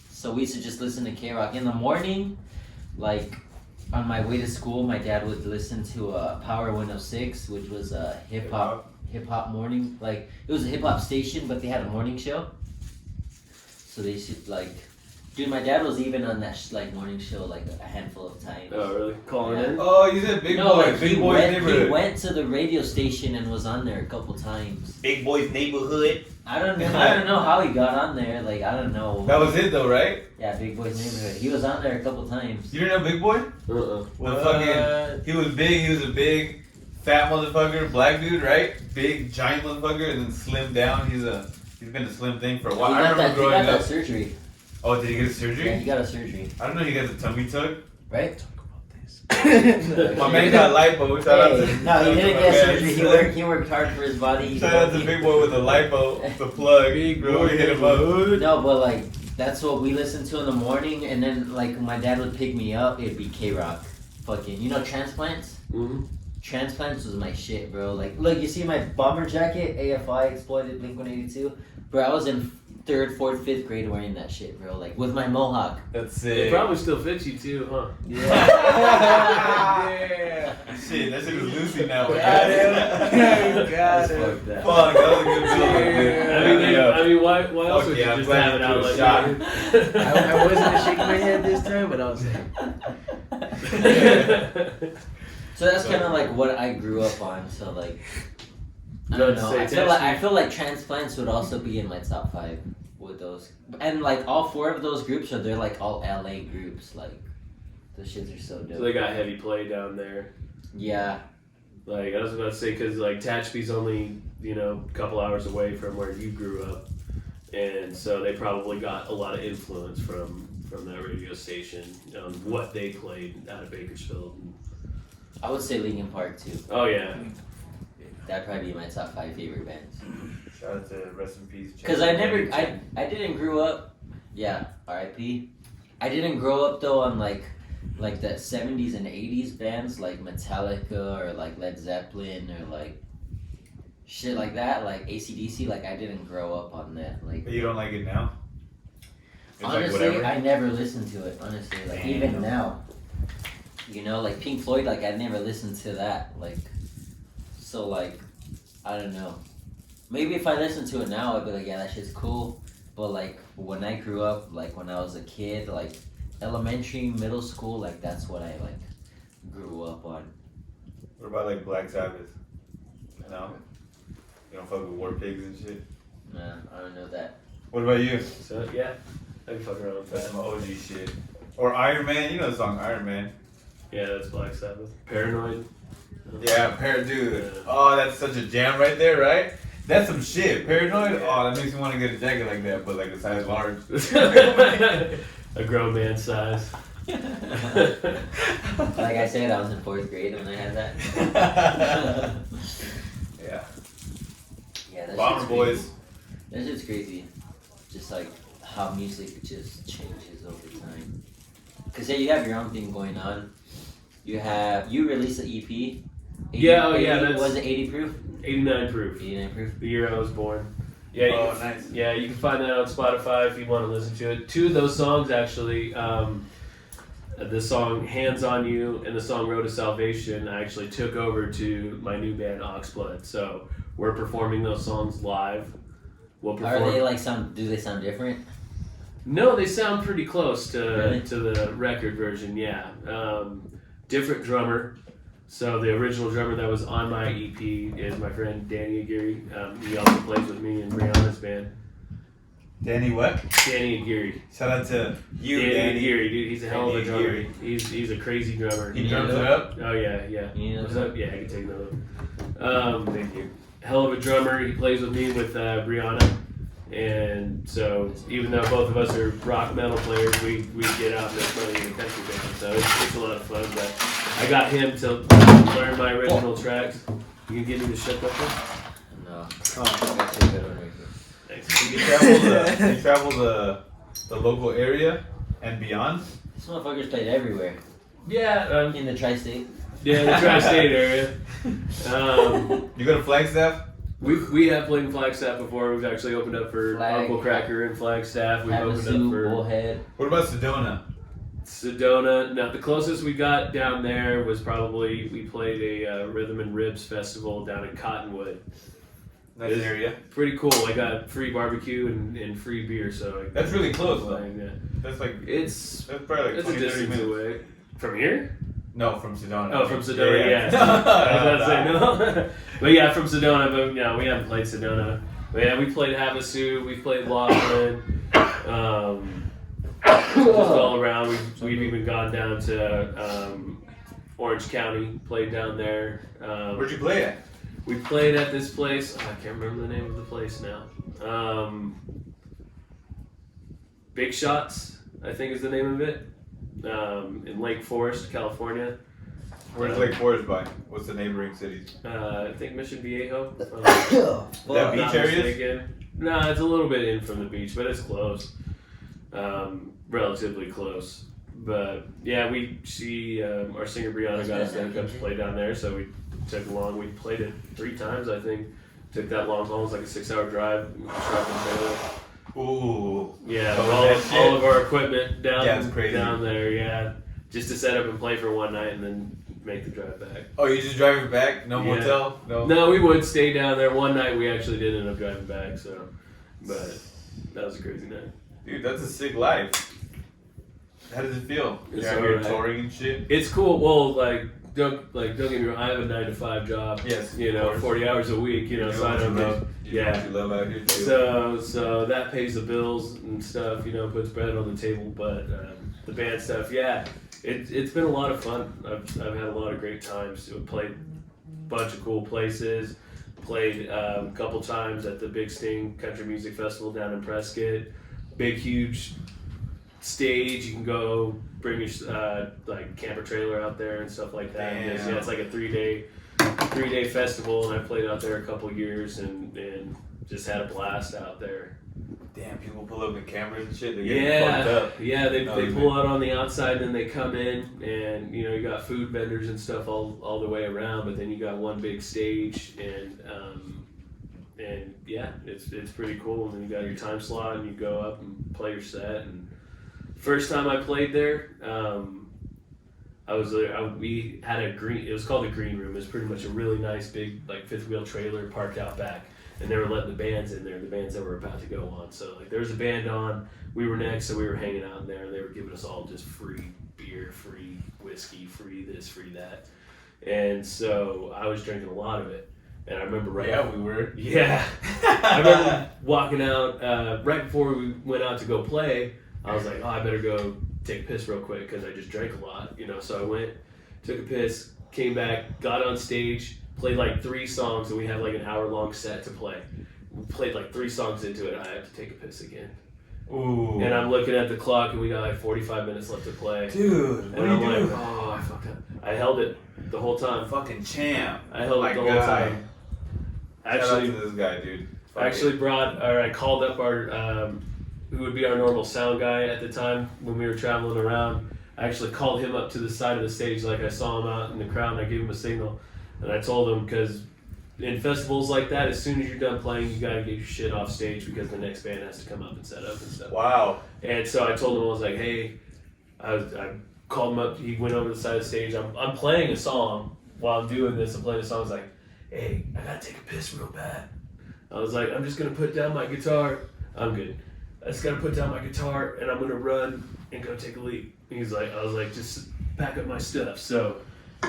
So we used to just listen to K-Rock. In the morning, like on my way to school, my dad would listen to Power 106, which was a hip hop morning. Like it was a hip hop station, but they had a morning show. So they should like, dude, my dad was even on that like morning show like a handful of times. Oh really? Calling in? Oh, you said Big Boy. Like, Big Boy's Neighborhood. He went to the radio station and was on there a couple times. Big Boy's Neighborhood. I don't know how he got on there. Like I don't know. That was it though, right? Yeah, Big Boy's Neighborhood. He was on there a couple times. You didn't know Big Boy? Uh-uh. He was big. He was a big, fat motherfucker, black dude, right? Big, giant motherfucker, and then slimmed down. He's been a slim thing for a while. I remember growing he got up. that surgery. Oh, did he get a surgery? Yeah, he got a surgery. I don't know. He got the tummy tuck. Right? My man got lipo. Shout out to No, he didn't my get man. surgery. He worked hard for his body. Shout out to Big Boy with the lipo, the plug. Big Bro, Boy hit him up. No, but like that's what we listened to in the morning, and then like when my dad would pick me up, it'd be K-Rock. Fucking, you know, Transplants. Mm-hmm. Transplants was my shit, bro. Like, look, you see my bomber jacket, AFI Exploited Blink-182, bro. I was in 3rd, 4th, 5th grade wearing that shit, bro. Like with my mohawk. That's It it. probably still fits you too, huh? Yeah. Shit, that shit was Lucy now. Got it. Got it. Fuck that. Fuck, that was a good video. I mean, why else would yeah, you I'm just glad have it you out threw a like shot. that? I wasn't shaking my head this time, but I was like. So that's kind of like what I grew up on. So like, I No, don't to know. say I feel like Transplants would also be in my top 5 with those. And like all 4 of those groups they're like all LA groups. Like those shits are so dope. So they got heavy play down there. Yeah. Like I was about to say, because like Tehachapi's only a couple hours away from where you grew up, and so they probably got a lot of influence from that radio station on what they played out of Bakersfield. I would say Linkin Park too. Oh yeah. That'd probably be my top 5 favorite bands. Shout out to Rest in Peace. Cause I didn't grow up. Yeah, R.I.P. I didn't grow up though on like the 70s and 80s bands like Metallica or like Led Zeppelin or like shit like that, like AC/DC. Like I didn't grow up on that. Like But you don't like it now? It's like honestly, whatever? I never listened to it. Honestly, like Damn. even now, you know, like Pink Floyd. Like I never listened to that. Like so, like I don't know. Maybe if I listen to it now, I'd be like, yeah, that shit's cool. But like when I grew up, like when I was a kid, like elementary, middle school, like that's what I like grew up on. What about like Black Sabbath? No? You don't fuck with War Pigs and shit? Nah, I don't know that. What about you? So yeah, I can fuck around with That's that. some OG shit. Or Iron Man, you know the song Iron Man. Yeah, that's Black Sabbath. Paranoid. Yeah, dude. Oh, that's such a jam right there, right? That's some shit. Paranoid? Oh, that makes me want to get a jacket like that, but like a size large. A grown man size. Like I said, I was in 4th grade when I had that. Yeah. Yeah, that Bomber shit's Boys. crazy. That shit's crazy. Just like how music just changes over time. Cause yeah, you have your own thing going on. You released an EP. 80, Yeah, oh, yeah, 80, that's- was it 80 proof? 89 proof. 89 proof. The year I was born. Yeah, Oh, you, nice. Yeah, you can find that on Spotify if you want to listen to it. 2 of those songs actually, the song "Hands on You" and the song "Road to Salvation," I actually took over to my new band OxxBlood. So we're performing those songs live we'll perform. Are they like do they sound different? No, they sound pretty close to Really? to the record version. Yeah, different drummer. So the original drummer that was on my EP is my friend Danny Aguirre. He also plays with me in Brianna's band. Danny what? Danny Aguirre. Shout out to you, Danny Danny. Aguirre, dude. He's a hell of a Danny drummer. Aguirre. He's a crazy drummer. He drums it up? Oh yeah, yeah. You know What's that? up? Yeah, I can take another one. Thank you. Hell of a drummer. He plays with me with Brianna. And so, even though both of us are rock metal players, we get out and make money in a country band. So it's a lot of fun. But I got him to learn my original tracks. You can get me to shut that up? No. Oh, That's a good one right here. Thanks. You travel the local area and beyond? These motherfuckers played everywhere. Yeah, In the tri-state. yeah, the tri-state area. You go to Flagstaff? We have played in Flagstaff before. We've actually opened up for Flag. Uncle Cracker in Flagstaff. We've opened up Havasu, for Bullhead. What about Sedona? Sedona. Now, the closest we got down there was probably we played a Rhythm and Ribs festival down in Cottonwood. Nice It's area. Pretty cool. I got free barbecue and free beer, so That's really close, though. Yeah. That's like It's that's probably like it's a 20, 30 distance minutes. away from here. No, from Sedona. Oh, from Sedona, yeah. I was about to say no, but yeah, from Sedona. But no, we haven't played Sedona. But yeah, we played Havasu. We played Laughlin. Just all around. We've even gone down to Orange County. Played down there. Where'd you play at? We played at this place. Oh, I can't remember the name of the place now. Big Shots, I think is the name of it. In Lake Forest, California. Where's Lake Forest by? What's the neighboring cities? I think Mission Viejo. That beach Not areas? mistaken. No, it's a little bit in from the beach, but it's close. Relatively close. But yeah, our singer Brianna got us to hook up to play down there, so we took along. We played it 3 times, I think. Took that long haul. It was like a 6-hour drive. We truck and trailer. Ooh. Yeah, Oh, that shit. all of our equipment Yeah, it's crazy. down there. Yeah, just to set up and play for one night and then make the drive back. Oh, you just driving back? No Yeah. motel? No. No, we would stay down there. One night we actually did end up driving back. So, but that was a crazy night. Dude, that's a sick life. How does it feel? It's You're out here alright. touring and shit? It's cool. Well, don't get me wrong. I have a 9-to-5 job. Yes. You of know, course. 40 hours a week. You know, You so I what don't you know. love. You know Yeah. what you love out here too. So that pays the bills and stuff, you know, puts bread on the table. But the band stuff, yeah, it's been a lot of fun. I've had a lot of great times. I've played a bunch of cool places. Played a couple times at the Big Sting Country Music Festival down in Prescott. Big, huge stage. You can go bring your like camper trailer out there and stuff like that. Damn. Yeah, it's like a 3-day festival, and I played out there a couple years and just had a blast out there. Damn, people pull up with cameras and shit. They get fucked Yeah, up. yeah. They No, pull out on the outside, and then they come in, and you know you got food vendors and stuff all the way around. But then you got one big stage, and yeah, it's pretty cool. And then you got your time slot, and you go up and play your set. And first time I played there, we had a green. It was called the Green Room. It was pretty much a really nice big like 5th-wheel trailer parked out back. And they were letting the bands in there, the bands that were about to go on. So like there was a band on, we were next, so we were hanging out in there, and they were giving us all just free beer, free whiskey, free this, free that. And so I was drinking a lot of it. And I remember We were. Yeah. I remember walking out, right before we went out to go play, I was like, oh, I better go take a piss real quick because I just drank a lot, you know. So I went, took a piss, came back, got on stage, played like 3 songs, and we had like an hour-long set to play. We played like 3 songs into it, I had to take a piss again. Ooh. And I'm looking at the clock, and we got like 45 minutes left to play. Dude, what And are I'm you like, doing? oh, I fucked up. I held it the whole time. Fucking champ. I held My it the whole guy. time. Shout out Actually, to this guy, dude. Fuck actually I called up our, who would be our normal sound guy at the time when we were traveling around. I actually called him up to the side of the stage, like I saw him out in the crowd, and I gave him a signal. And I told him, because in festivals like that, as soon as you're done playing, you gotta get your shit off stage because the next band has to come up and set up and stuff. Wow. And so I told him, I was like, hey, I called him up, he went over to the side of the stage, I'm playing a song while I'm doing this, I'm playing a song, I was like, hey, I gotta take a piss real bad. I was like, I'm just gonna put down my guitar. I'm good. I just gotta put down my guitar and I'm gonna run and go take a leak. I was like, just pack up my stuff. So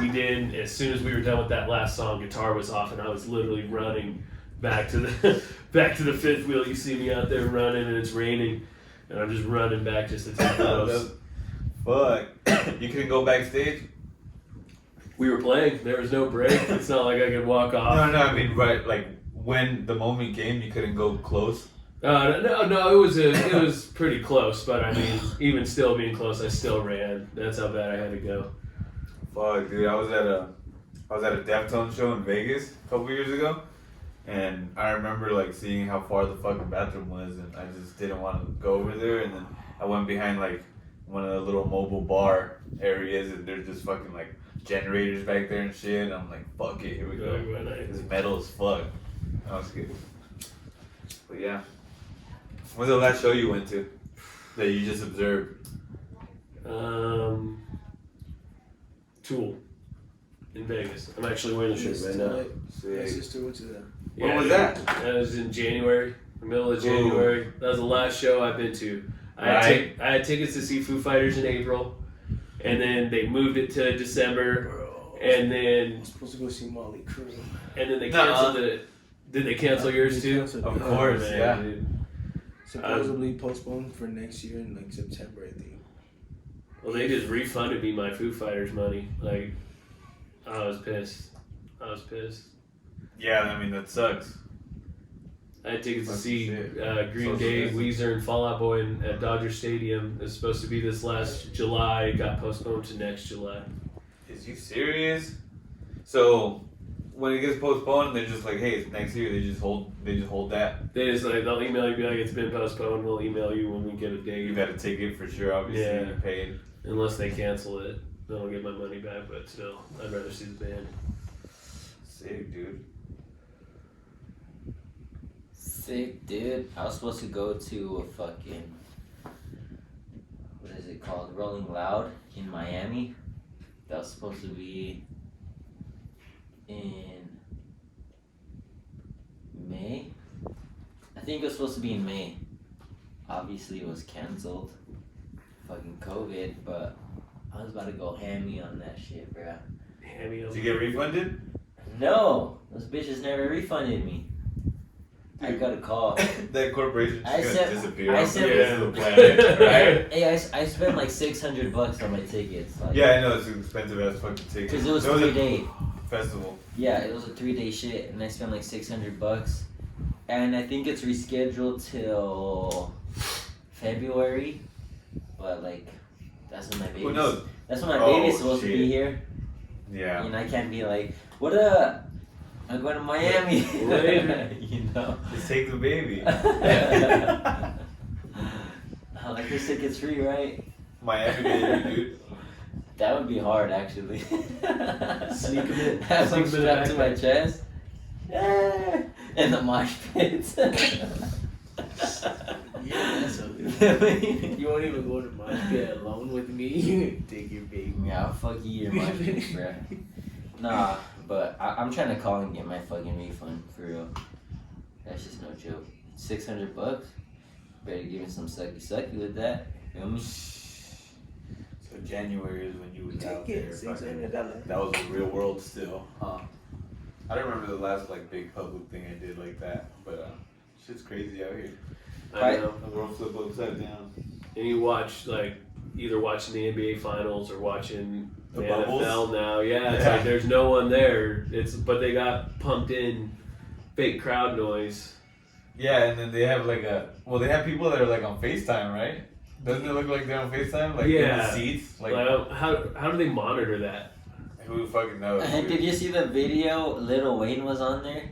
he did. As soon as we were done with that last song, guitar was off, and I was literally running back to the fifth wheel. You see me out there running, and it's raining, and I'm just running back just to take those. Fuck. You couldn't go backstage? We were playing. There was no break. It's not like I could walk off. No, I mean, right, like, when the moment came, you couldn't go close? No, it was pretty close, but I mean, even still being close, I still ran. That's how bad I had to go. Fuck, dude, I was at a Deftones show in Vegas a couple years ago, and I remember, like, seeing how far the fucking bathroom was, and I just didn't want to go over there, and then I went behind, like, one of the little mobile bar areas, and there's just fucking, like, generators back there and shit, and I'm like, fuck it, here we go. This metal as fuck. That was good. But yeah. When's the last show you went to that you just observed? Tool in Vegas. I'm actually wearing the shirt right now. My sister went to that. When was that? That was in January, the middle of January. That was the last show I've been to. I had tickets to see Foo Fighters in April, and then they moved it to December, and then I'm supposed to go see Molly Crew. And then they canceled it. Did they cancel yours too? Of course, man, yeah. Dude. Supposedly postponed for next year in like September, I think. Well, they just refunded me my Foo Fighters money. Like, I was pissed. Yeah, I mean, that sucks. I had tickets to Fucking see shit. Green So Day, expensive. Weezer, and Fall Out Boy at Dodger Stadium. It was supposed to be this last July. It got postponed to next July. Is you serious? So when it gets postponed, they're just like, hey, it's next year. They just hold that. They just like they'll email you, be like, it's been postponed. We'll email you when we get a date. You got a ticket for sure. Obviously, Yeah. you paid. Unless they cancel it, then I'll get my money back. But still, I'd rather see the band. Sick, dude. Sick, dude. I was supposed to go to a fucking, what is it called? Rolling Loud in Miami. That was supposed to be in May. I think it was supposed to be in May. Obviously, it was canceled. Fucking COVID, but I was about to go hammy on that shit, bruh. Hammy Did you get refunded? No, those bitches never refunded me. I got a call. That corporation's I gonna said- disappear I off the said- face of the planet, right? Hey, I spent like $600 on my tickets. Like, Yeah, I know it's an expensive ass fucking ticket. Because it was There 3 a day. festival. Yeah, it was a 3-day shit, and I spent like $600. And I think it's rescheduled till February. But like, that's when my Who baby's. knows? That's when my Oh, baby's supposed to be shit. here. Yeah. And I can't be like, what up? I'm going to Miami. Later. You know. Just take the baby. Like this ticket's free, right? Miami baby, dude. That would be hard, actually. Sneak 'em in. Have Sneak 'em them in the strapped to my backpack. chest. In the mosh pits. Yeah, that's ugly. You won't even go to my bed alone with me. You take your baby. Yeah, I'll fuck you, your mosh pits, bruh. Nah, but I'm trying to call and get my fucking refund, for real. That's just no joke. $600? Better give me some sucky with that. Feel me? So January is when you was out Take it, there. fucking- $600. That was the real world still, huh? I don't remember the last like big public thing I did like that, but shit's crazy out here. I know. The world flip upside down. And you watch like either watching the NBA finals or watching the The NFL bubbles? now. Yeah, it's Yeah. like there's no one there. But they got pumped in fake crowd noise. Yeah, and then they have like they have people that are like on FaceTime, right? Doesn't it look like they're on FaceTime? Like in Yeah. the seats? Like, Like, how do they monitor that? who fucking knows? Did dude? you see the video? Lil Wayne was on there,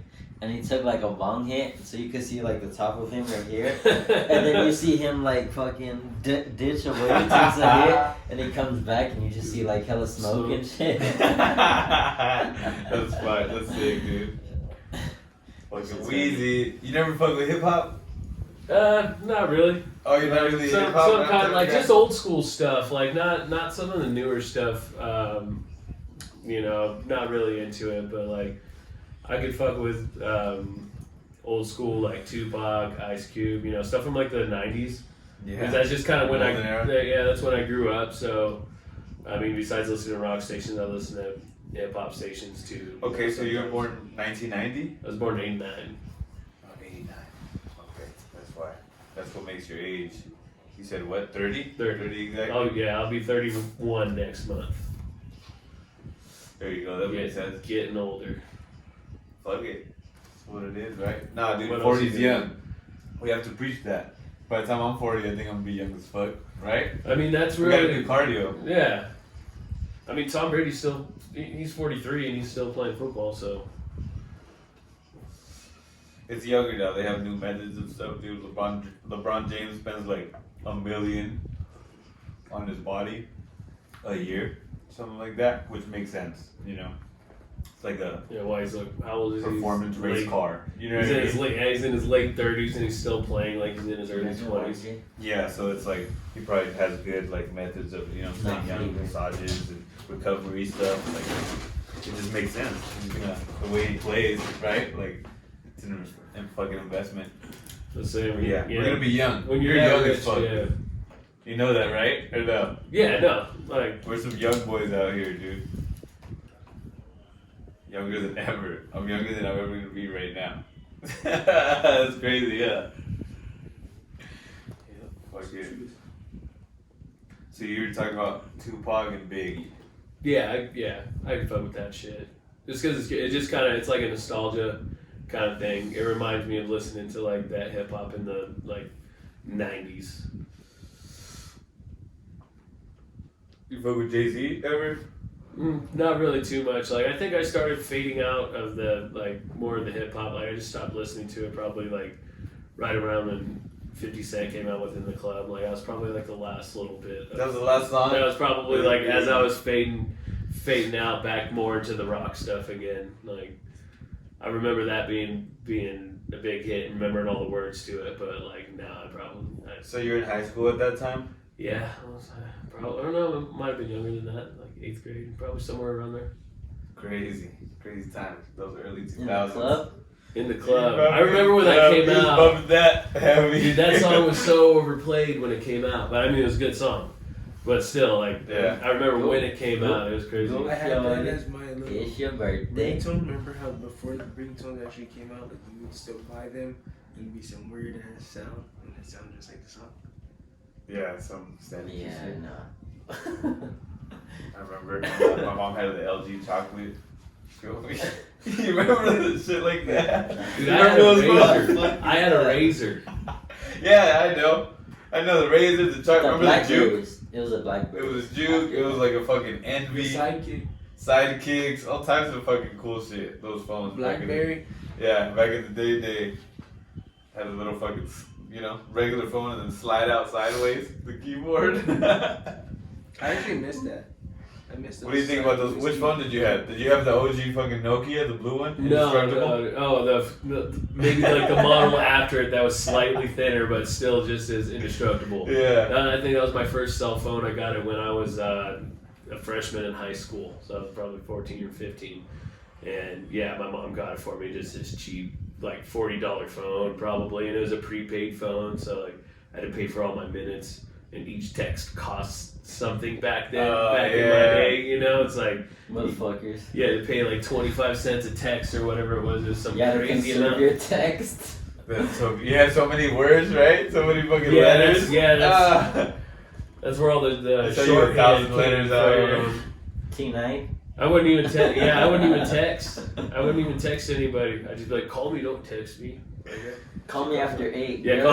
and he took like a bong hit, so you could see like the top of him right here, and then you see him like fucking ditch away, takes a hit, and he comes back, and you just see like hella smoke and shit. That's fine. That's sick, dude. Fucking Wheezy. You never fuck with hip hop? Not really. Oh, you're not really a Some hip hop kind of like guy? just old school stuff, like not some of the newer stuff. You know, not really into it, but like I could fuck with old school like Tupac, Ice Cube, stuff from like the 90s. Yeah. Because that's just kind of when Golden era. that's when I grew up. So, I mean, besides listening to rock stations, I listen to hip hop stations too. Okay, so you were born 1990? I was born in '89. Oh, 89. Okay, that's why. That's what makes your age. You said what, 30? 30 exactly? Oh yeah, I'll be 31 next month. There you go, that makes sense. Getting older. Fuck it. That's what it is, right? Nah, dude, What else 40 you is doing? young. We have to preach that. By the time I'm 40, I think I'm gonna be young as fuck, right? I mean, that's We gotta really do cardio. yeah. I mean, Tom Brady's still he's 43 and he's still playing football. So It's younger now. They have new methods and stuff, dude. LeBron James spends like $1 million on his body a year, something like that, which makes sense, It's like a why he's like how old is he? performance race Late- car. You know He's what I in his mean? he's in his late 30s and he's still playing like he's in his early Imagine 20s. YJ. Yeah, so it's like he probably has good like methods of staying young, favorite. massages and recovery stuff. Like it just makes sense. The way he plays, right? Like it's an fucking investment. The same. Yeah, we're gonna be young. When you're young that as fuck. rich, yeah. You know that, right? Or no? Yeah, no, like We're some young boys out here, dude. Younger than ever. I'm younger than I'm ever gonna be right now. That's crazy, yeah. Fuck it. So you were talking about Tupac and Biggie. I can fuck with that shit. Just because it's like a nostalgia kind of thing. It reminds me of listening to like that hip hop in the like 90s. You fuck with Jay-Z ever? Not really too much. Like I think I started fading out of the like more of the hip hop. Like I just stopped listening to it probably like right around when 50 Cent came out within the club. Like I was probably like the last little bit. That was the last song? That was probably like as I was fading out back more into the rock stuff again. Like I remember that being a big hit and remembering all the words to it. But like now So you were in high school at that time? yeah, I don't know. It might have been younger than that, like 8th grade, probably somewhere around there. Crazy times. Those early 2000s. In the club? In the club. I remember when that came out. Bumped that heavy. Dude, that song was so overplayed when it came out. But I mean, it was a good song. But still, like, Yeah. I remember when it came out, it was crazy. Go. I had that as my little It's your birthday. ringtone. Remember how before the ringtones actually came out, like you would still buy them and it'd be some weird ass sound, and it sounded just like the song. Yeah, some standard Yeah, shit. no. I remember my mom had the LG chocolate. You remember the shit like that? Dude, You I had remember a those razor. buttons? I had a razor. Yeah, I know the razor, the chocolate. The Remember the Blackberry juke? it was a Blackberry. It was juke. It was like a fucking envy. Sidekick, Sidekicks, all types of fucking cool shit. Those phones. Blackberry. Back in the day, they had a little fucking, regular phone and then slide out sideways the keyboard. I actually missed that. I missed those. What do you think about those? Which phone did you have? Did you have the OG fucking Nokia, the blue one? No, Indestructible? oh, the maybe like the model after it that was slightly thinner, but still just as indestructible. Yeah. I think that was my first cell phone. I got it when I was a freshman in high school, so I was probably 14 or 15. And yeah, my mom got it for me, just this cheap, like $40 phone probably, and it was a prepaid phone, so like I had to pay for all my minutes, and each text cost something back then. Back in my day, it's like Motherfuckers. you had to pay like 25 cents a text or whatever it was. It was some You had to crazy conserve amount. your text. That's so, you had so many words, right? So many fucking Yeah, letters. That's where all the That's how you shorthand 1,000 came letters out here. from. T9. I wouldn't even text. Yeah, I wouldn't even text. I wouldn't even text anybody. I'd just be like, call me, don't text me. Call me after 8. Yeah, bro.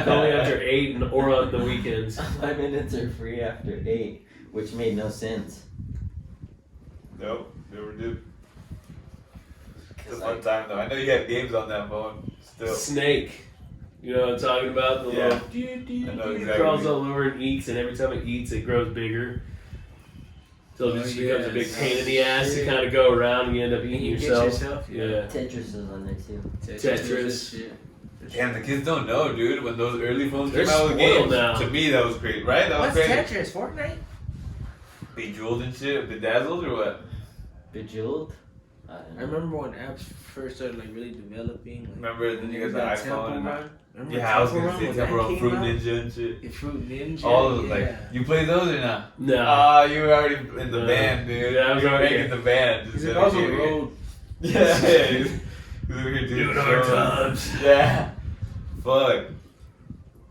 call me after 8 or on the weekends. My minutes are free after 8, which made no sense. Nope, never did. It's a fun time though. I know you had games on that phone. Still. Snake. You know what I'm talking about? The Yeah. little I know it exactly. crawls all over and eats, and every time it eats, it grows bigger. So it just becomes a big yes. pain in the ass to kind of go around, and you end up eating You get yourself. yeah. Yeah. Tetris is on there too. Tetris. Shit. Damn, the kids don't know, dude. When those early phones They're came out with spoiled games, now. to me that was great, right? That was What's great. Tetris? Fortnite? Bejeweled and shit, bedazzled or what? Bejeweled? I remember when apps first started like really developing. Like, Remember then you got the that iPhone Temple and Run? Remember yeah, I was Temple gonna Run say when Temple that Run, came Fruit out? Ninja and shit. Yeah, Fruit Ninja. All of yeah. like, you play those or not? No. Ah, you were already in the No. band, dude. Yeah, I was you were already making the band. He's Just like, also dedicated. road. Yeah, he's over here doing hard shows. times. Yeah. Fuck.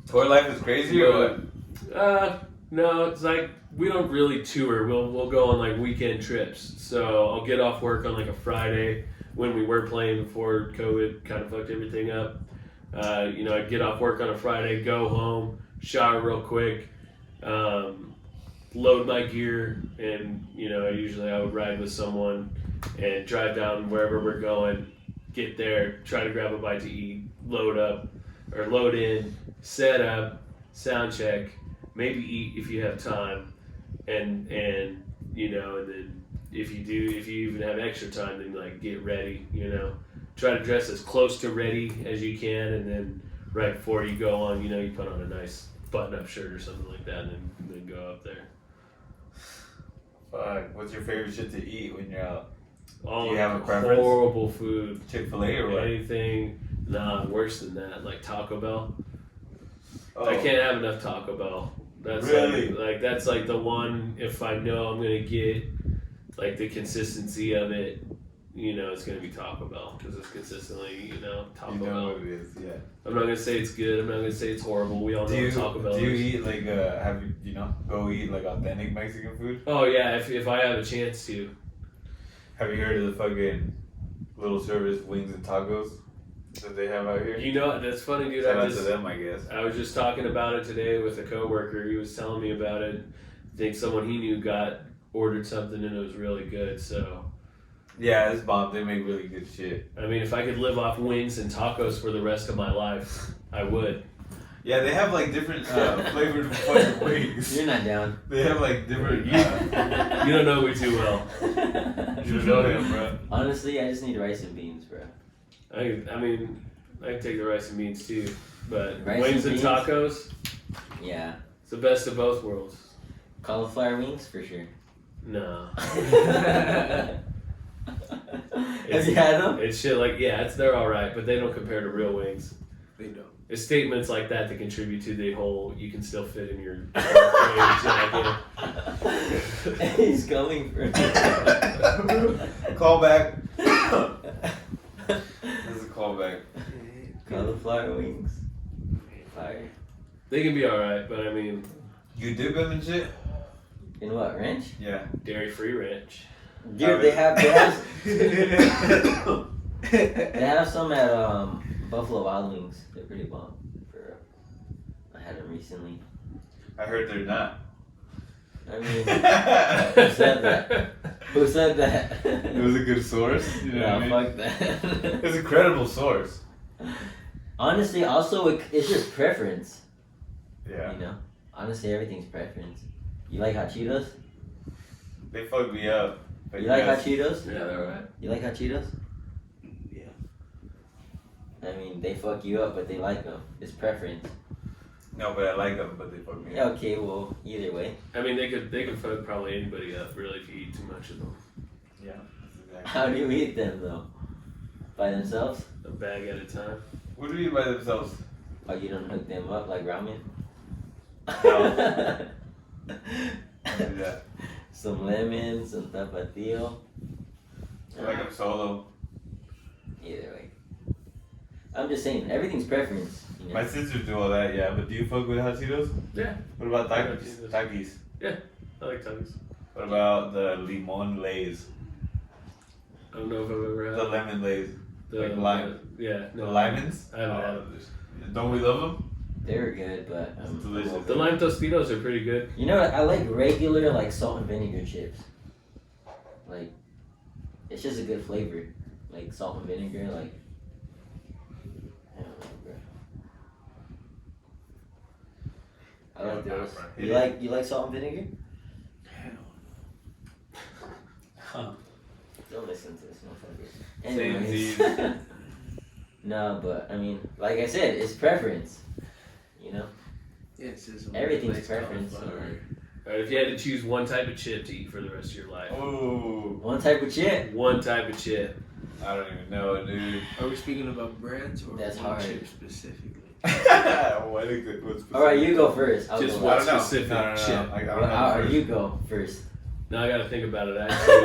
Tour life is crazy or what? No, it's like we don't really tour. We'll go on like weekend trips. So I'll get off work on like a Friday when we were playing before COVID kind of fucked everything up. I'd get off work on a Friday, go home, shower real quick, load my gear, and I would ride with someone and drive down wherever we're going, get there, try to grab a bite to eat, load in, set up, sound check, maybe eat if you have time, and then if you even have extra time, then like get ready, try to dress as close to ready as you can, and then right before you go on, you put on a nice button-up shirt or something like that, and then go up there. Fuck. What's your favorite shit to eat when you're out? Oh, Do you have a preference? horrible food. Chick-fil-A or what? Anything, worse than that, like Taco Bell. Oh. I can't have enough Taco Bell. That's Really? like that's like the one, if I know I'm gonna get like the consistency of it, it's gonna be Taco Bell because it's consistently, Taco You know Bell. what it is, yeah. I'm not gonna say it's good. I'm not gonna say it's horrible. We all know Do you, what Taco Bell do you is. eat like have you go eat like authentic Mexican food? Oh yeah, if I have a chance to. Have you heard of the fucking little service wings and tacos that they have out here? That's funny, dude. Shout out to them, I guess. I was just talking about it today with a coworker. He was telling me about it. I think someone he knew ordered something and it was really good. So, Yeah, it's bomb. They make really good shit. I mean, if I could live off wings and tacos for the rest of my life, I would. Yeah, they have like different flavored fucking wings. You're not down. They have like different. You don't know me too well. You don't know him, bro. Honestly, I just need rice and beans, bro. I mean, I can take the rice and beans too, but Rice wings and and beans? tacos, Yeah. it's the best of both worlds. Cauliflower wings for sure. No. Have you had them? It's shit like, they're alright, but they don't compare to real wings. They don't. It's statements like that that contribute to the whole you can still fit in your jacket. He's coming for Call back. This is a callback. cauliflower wings. Fire. They can be alright, but I mean, You dip them and shit? In what, ranch? Yeah. dairy-free ranch. Dude, they have they have some at Buffalo Wild Wings. They're pretty bomb. I had them recently. I heard they're not. I mean, who said that? Who said that? It was a good source. You know what I mean? Fuck that. It's a credible source. Honestly, also it's just preference. Yeah. You know, honestly, everything's preference. You like hot Cheetos? They fucked me up. But You like hot yes. Cheetos? Yeah, they're alright. You like hot Cheetos? Yeah. I mean, they fuck you up, but they like them. It's preference. No, but I like them, but they fucked me Yeah, up. okay, well, either way. I mean, they could fuck probably anybody up, really, if you eat too much of them. Yeah. That's exactly. How do you eat them, though? By themselves? A bag at a time. What do you mean by themselves? Oh, you don't hook them up like ramen? No. I do that. Some lemon, some tapatio. I like them solo. Either way. I'm just saying, everything's preference. You know? My sisters do all that, yeah. But do you fuck with hot Cheetos? Yeah. What about Hot Takis? Cheetos. Takis. I like tacos. What about the limon lays? I don't know if I've ever had The lemon lays. like lime. Yeah. The limons? I haven't had them. Don't we love them? They're good, but It's delicious. The lime Tostitos are pretty good. you know what? I like regular like salt and vinegar chips. Like, it's just a good flavor. Like salt and vinegar, like. I don't know, bro. I like Yeah, those. nah, bro. You like salt and vinegar? Huh. Don't listen to this motherfucker. Same Anyways. No, but I mean, like I said, it's preference. You know, Yeah, it says Everything's likes preference, cauliflower. All right, if you had to choose one type of chip to eat for the rest of your life, Ooh, One type of chip. one type of chip. I don't even know, dude. Are we speaking about brands or That's one hard. chip specifically? What is it? What's All right, you go first. I'll Just go what last. I don't know. specific No. chip? I don't Well, know. I'll- first. you go first. Now I gotta think about it. Actually,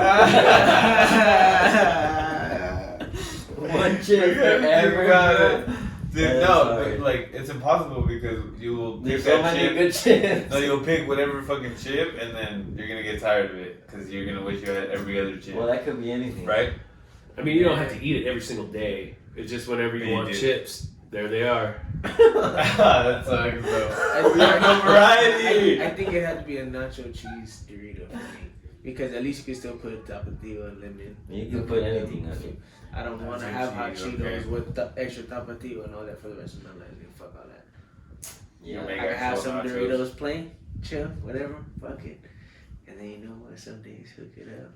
One chip You got forever. it. Dude, That's no, hard. like it's impossible because you will pick There's so that many chip. good chips. No, you'll pick whatever fucking chip, and then you're gonna get tired of it because you're gonna wish you had every other chip, Well, that could be anything. right? I mean, you don't have to eat it every single day. It's just whenever you You want do. chips, there they are. That sucks, bro. We are No variety. I think it had to be a nacho cheese Dorito for me. Because at least you can still put tapatio and lemon. You can put anything on it. I don't want to Nacho have hot cheese, Cheetos okay. with extra tapatio and all that for the rest of my life. Dude, fuck all that. Yeah. Make I can have actual some nachos. Doritos plain, chill, whatever, fuck it. And then you know what? Some days hook it up.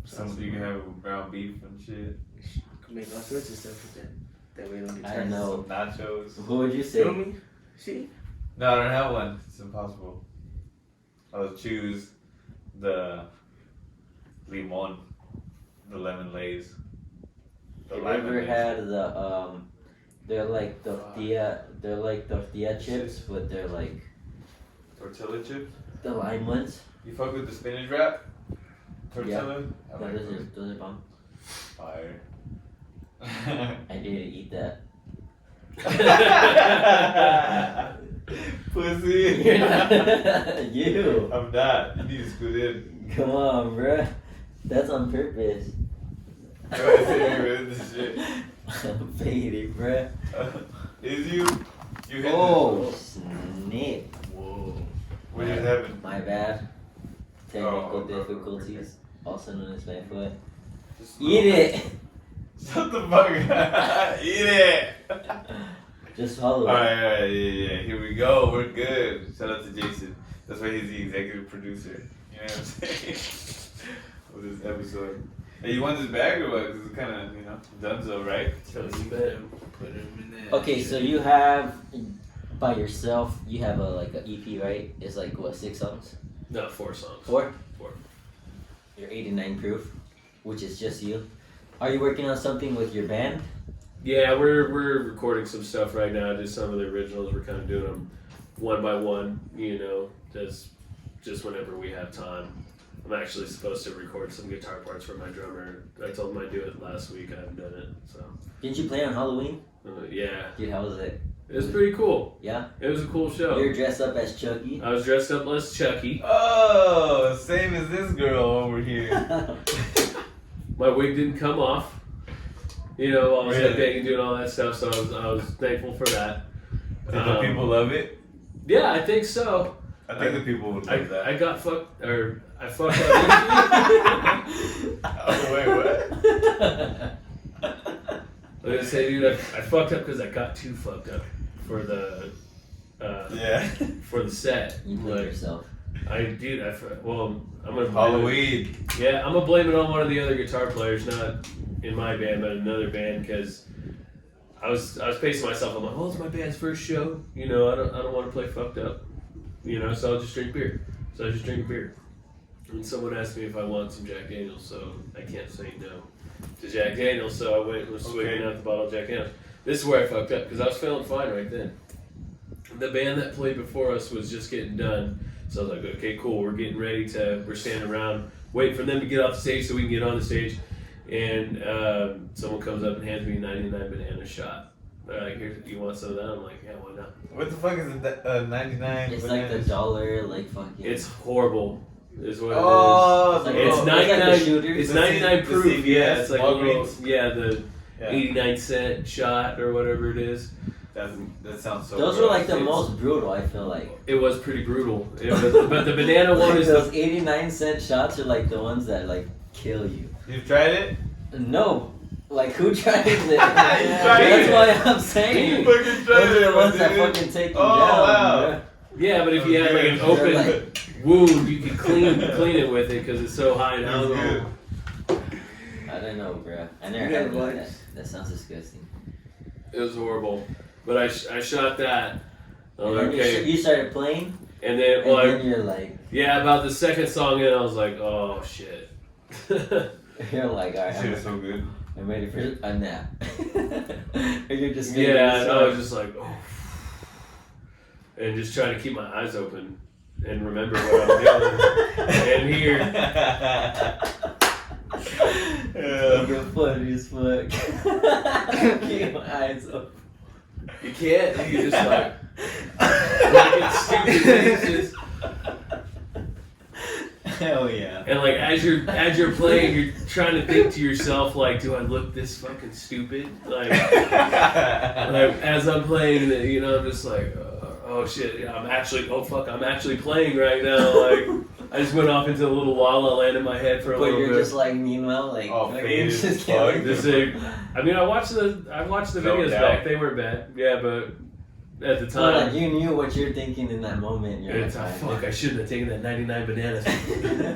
Some you can have ground beef and shit. You can make all sorts of stuff with that. That way you don't get I tired. know. Some nachos. What would you say? Feel me? See? No, I don't have one. It's impossible. I'll choose the limon, the lemon lays. The Have you lemon ever lays. had the they're like tortilla chips, but they're like Tortilla chips? the lime ones? You fuck with the spinach wrap? Tortilla? I Yeah, like those are bomb. fire. I didn't eat that. Pussy. You're not- you. I'm not. You need to scoot in. Come on, bruh. That's on purpose. I say you in this shit. I'm faded, bruh. Is you? You hit Oh, snap. Whoa. What just happened? My bad. Technical Oh, okay, difficulties, also known as my foot. Just Eat it! Shut the fuck up. Eat it. Just swallow it. Alright, yeah. Here we go. We're good. Shout out to Jason. That's why he's the executive producer. You know what I'm saying? Of this episode. Hey, you want this bag or what? Because it's kind of, donezo, right? So it's Put bad. them in there. Okay, so you have, by yourself, you have an EP, right? It's like, what, 6 songs? No, 4 songs. 4? 4. You're 89 proof, which is just you. Are you working on something with your band? Yeah, we're recording some stuff right now. Just some of the originals. We're kind of doing them one by one. Just whenever we have time. I'm actually supposed to record some guitar parts for my drummer. I told him I'd do it last week. I haven't done it, so Didn't you play on Halloween? yeah, Dude, how was it? it was pretty cool. Yeah? It was a cool show. You're dressed up as Chucky. I was dressed up as Chucky. Oh, same as this girl over here. My wig didn't come off. I was Really? headbanging, doing all that stuff, so I was thankful for that. Did the people love it? Yeah, I think so. I think the people would love that. I got fucked, or I fucked up. Oh, wait, what? I was gonna say, dude, I fucked up because I got too fucked up for the Yeah. for the set. You played Like, yourself. I'm gonna Halloween. Yeah, I'm gonna blame it on one of the other guitar players, not in my band, but another band, because I was pacing myself. I'm like, well, it's my band's first show. I don't want to play fucked up. So I'll just drink beer. So I just drink beer. And someone asked me if I want some Jack Daniels, so I can't say no to Jack Daniels. So I went and was swigging out the bottle of Jack Daniels. This is where I fucked up because I was feeling fine right then. The band that played before us was just getting done. So I was like, okay, cool. We're standing around waiting for them to get off the stage so we can get on the stage. And someone comes up and hands me a 99 banana shot. They're like, here, you want some of that? I'm like, yeah, why not? What the fuck is a 99? It's like the dollar, like fucking. It's horrible, is what Oh, It's it is. It's like 99. the shooters. It's The 99 C- proof. the CVS Yeah, it's like Walgreens. the Yeah. 89-cent shot or whatever it is. That sounds so Those gross. were like the It's- most brutal, I feel like. It was pretty brutal. But the banana one is Those the 89-cent shots are like the ones that like kill you. You've tried it? No. Like, who tries it? tried That's it. why I'm saying. fucking tried Those are the it, ones that dude. fucking take you Oh, down. wow. bruh. yeah. But if you had like an They're open like- wound, you could clean it with it because it's so high in That's good. alcohol. I don't know, bruh. I never You had never one of liked? that. That sounds disgusting. It was horrible. But I shot that. I was And like, then okay. you started playing, And then, and then you're like, Yeah, about the second song in, I was like, oh shit. You're like, all right, Shit is so good. I'm ready for a nap. Or you're just Yeah, and I was just like, oh. And just trying to keep my eyes open and remember what I'm doing. And here. You're funny as fuck. Keep my eyes open. You can't. You just like making stupid faces. Hell yeah. And like as you're playing, you're trying to think to yourself like, do I look this fucking stupid? Like as I'm playing, you know, I'm just like, oh shit, yeah, I'm actually playing right now. Like I just went off into a little La La Land in my head for a But little you're bit. just like meanwhile, like faded just as can't fuck. This is, I mean, I watched the videos back. They weren't bad. Yeah, but at the So, like, time, you knew what you're thinking in that moment. You're it's like, fuck. I shouldn't have taken that 99 bananas.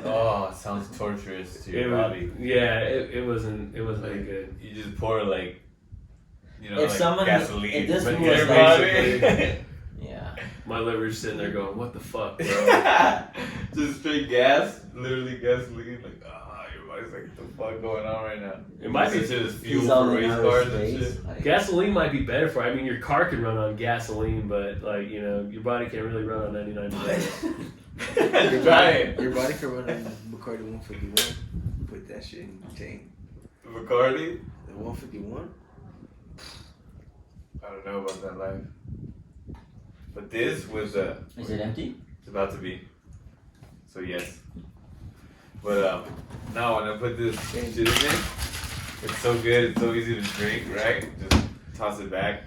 Oh, it sounds torturous to your body. Yeah, it wasn't any good. You just pour like, you know, If like someone- gasoline if this in was your like- body. yeah. My liver's sitting there going, "What the fuck, bro?" Just straight gas, literally gasoline. Like, your body's like, what the fuck going on right now? It might be This shit is fuel He's all for in race outer cars and space. shit. Like, Gasoline might be better for. I mean, your car can run on gasoline, but like you know, your body can't really run on 99 bananas. Try it. Your body can run on Bacardi 151. Put that shit in the tank. Bacardi? The 151? I don't know about that life. But this was is it empty? it's about to be. So yes. But now when I put this shit in there, it's so good, it's so easy to drink, right? Just toss it back.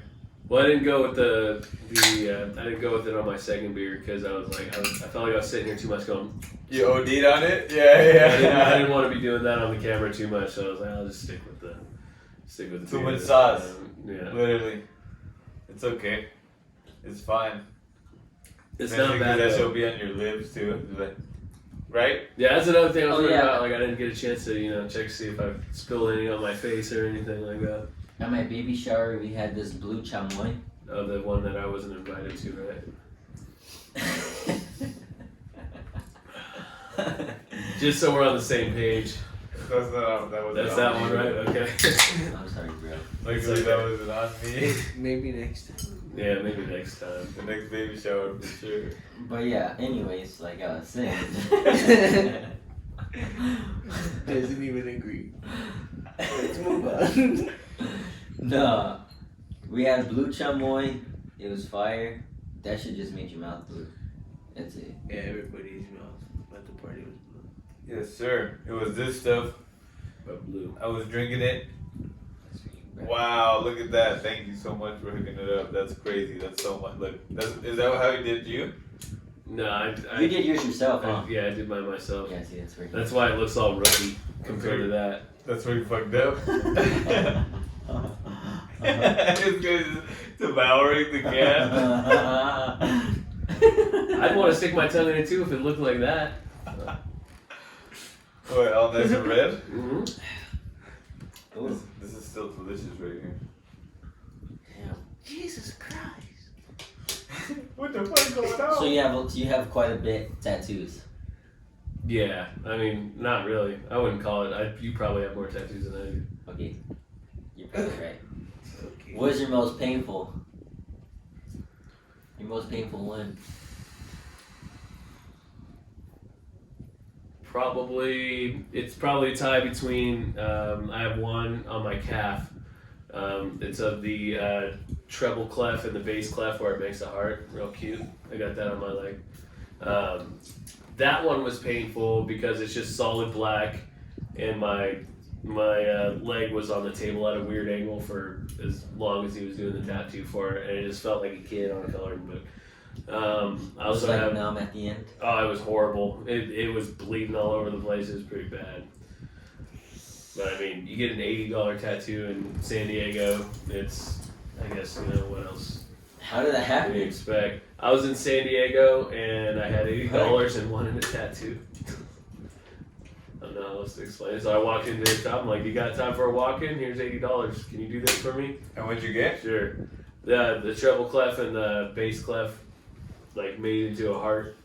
Well, I didn't go with I didn't go with it on my second beer because I was like, I felt like I was sitting here too much going. You OD'd on it? Yeah. I didn't want to be doing that on the camera too much, so I was like, I'll just stick with the Too beer much this sauce. time. Yeah, Literally. It's okay. It's fine. it's Especially not bad. 'cause that though. should be on your lips too. It's like, right? Yeah, that's another thing I was Oh, worried yeah. about. Like, I didn't get a chance to, check to see if I spilled any on my face or anything like that. At my baby shower, we had this blue chamoy. Oh, the one that I wasn't invited to, right? Just so we're on the same page. That's not. That was. That's that one, right? Okay. I'm sorry, bro. Luckily, that wasn't on me. Maybe next time. Yeah, maybe next time. The next baby shower for sure. But yeah, anyways, like I was saying. Doesn't even agree. Let's move on. No, we had blue chamoy. It was fire. That shit just made your mouth blue. That's it. Yeah, everybody's mouth at the party was blue. Yes, sir. It was this stuff. But blue. I was drinking it. Wow, look at that. Thank you so much for hooking it up. That's crazy. That's so much. Look, is that how he did you? No, I You did yours yourself, huh? yeah, I did mine myself. Yeah, see, that's very That's why it looks all rookie compared to that. That's where you fucked up. It's good devouring the cat. I'd want to stick my tongue in it too if it looked like that. What, all nice and red? Mm-hmm. This is still delicious right here. Damn. Jesus Christ. What the fuck going on? So you have quite a bit tattoos. Yeah, I mean, not really. I wouldn't call it. You probably have more tattoos than I do. Okay, you're probably right. Okay. What's your most painful? Your most painful one? It's probably a tie between. I have one on my calf. It's of the treble clef and the bass clef where it makes a heart. Real cute. I got that on my leg. That one was painful because it's just solid black, and my leg was on the table at a weird angle for as long as he was doing the tattoo for it, and it just felt like a kid on a coloring book. I Was also it like have. numb at the end? Oh, it was horrible. It was bleeding all over the place. It was pretty bad. But I mean, you get an $80 tattoo in San Diego. It's, I guess, what else How did that do you happen? expect? I was in San Diego and I had $80 and wanted a tattoo. I don't know how else to explain it. So I walked into the shop. I'm like, "You got time for a walk-in? Here's $80. Can you do this for me?" And what'd you get? Sure. The treble clef and the bass clef, like, made into a heart.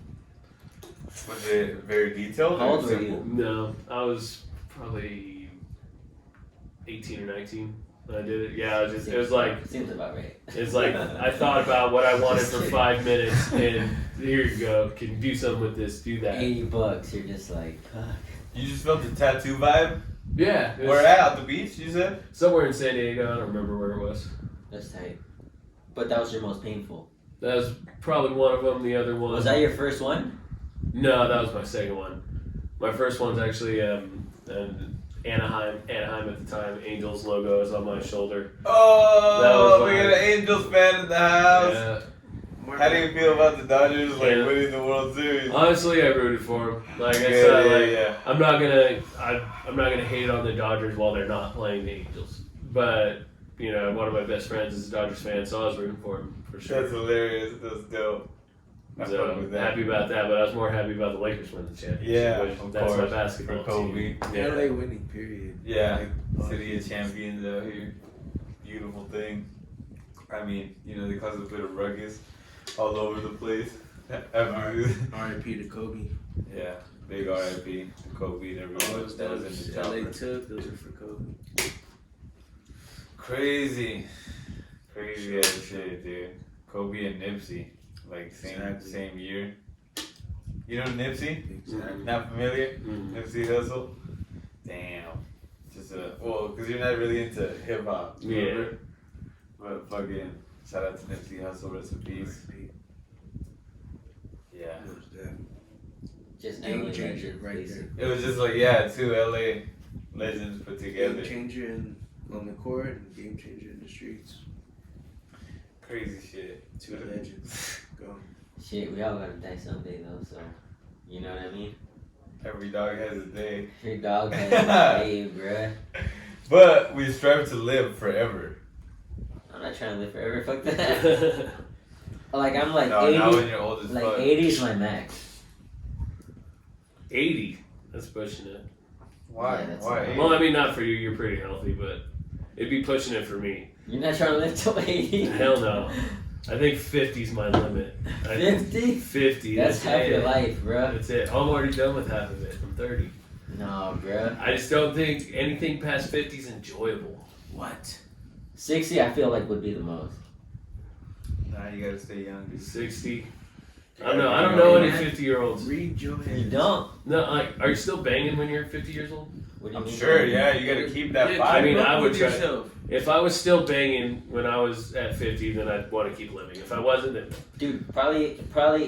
Was it very detailed? How or old were simple? you? No, I was probably 18 or 19 when I did it. Yeah, it was like Seems about right. it's like I thought about what I wanted for 5 minutes, and here you go. Can you do something with this? Do that. $80. You're just like, fuck. You just felt the tattoo vibe? Yeah. it was Where at? The beach, you said? Somewhere in San Diego. I don't remember where it was. That's tight. But that was your most painful. That was probably one of them. The other one. Was that your first one? No, that was my second one. My first one's actually Anaheim at the time. Angels logo is on my shoulder. Oh, we mine. got an Angels fan in the house. Yeah. How do you feel about the Dodgers Yeah. winning the World Series? Honestly, I rooted for them. Like I said, yeah. I'm not gonna hate on the Dodgers while they're not playing the Angels. But one of my best friends is a Dodgers fan, so I was rooting for him for sure. That's hilarious. That's dope. I fuck So with that. happy about that, but I was more happy about the Lakers winning the championship. Yeah, which, of that's my course, basketball for Kobe. team. LA winning, period. Yeah, City of Champions out here. Beautiful thing. I mean, they cause a bit of ruckus all over the place. R.I.P. to Kobe. Yeah, big R.I.P. to Kobe and everyone All else those that was in the LA chopper. took, those are for Kobe. Crazy ass shit, dude. Kobe and Nipsey, like Exactly. same year. You know Nipsey? Exactly. Not familiar? Mhm. Nipsey Hussle? Damn. Just because you're not really into hip hop. Yeah. But fucking shout out to Nipsey Hussle, rest in peace. Yeah. Just Game LA changer legends, right basically. It was just like, two LA legends put together. Game changer on the court and game changer in the streets. Crazy shit. Two legends. Go. Shit, we all gotta die someday though, so you know what I mean? Every dog has a day. Your dog has a day, bruh. But we strive to live forever. I'm not trying to live forever, fuck that. Like I'm like No, 80, not when you're old as like fuck. 80 is my max. 80. That's pushing it. Why? Yeah, that's Why? not- Well, I mean, not for you. You're pretty healthy, but it'd be pushing it for me. You're not trying to live till 80? Hell no. I think 50's my limit. 50? 50. That's half it. your life, bruh. That's it. I'm already done with half of it. I'm 30. No, bruh. I just don't think anything past 50 is enjoyable. What? 60 I feel like would be the most. Nah, you gotta stay young, dude. 60. I don't know. I don't know any 50-year-olds. Read your You hands. don't? No, like, are you still banging when you're 50 years old? What do you I'm mean? sure, yeah, you gotta keep that Yeah, vibe. I mean, keep up I would with try- yourself. If I was still banging when I was at 50, then I'd want to keep living. If I wasn't, then Dude, probably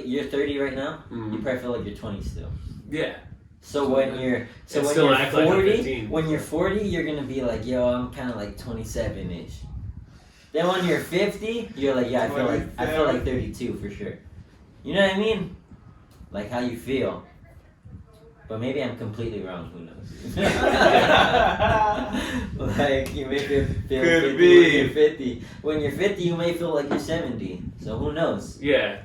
you're 30 right now. You probably feel like you're 20 still. yeah. So when you're And when still you're act like I'm 40, 15. when you're 40, you're gonna be like, yo, I'm kind of like 27ish. Then when you're 50, you're like, yeah, I feel like 32 for sure. You know what I mean? Like how you feel. But maybe I'm completely wrong. Who knows? Like you may feel Could 50 be. when you're 50. When you're 50, you may feel like you're 70. So who knows? Yeah.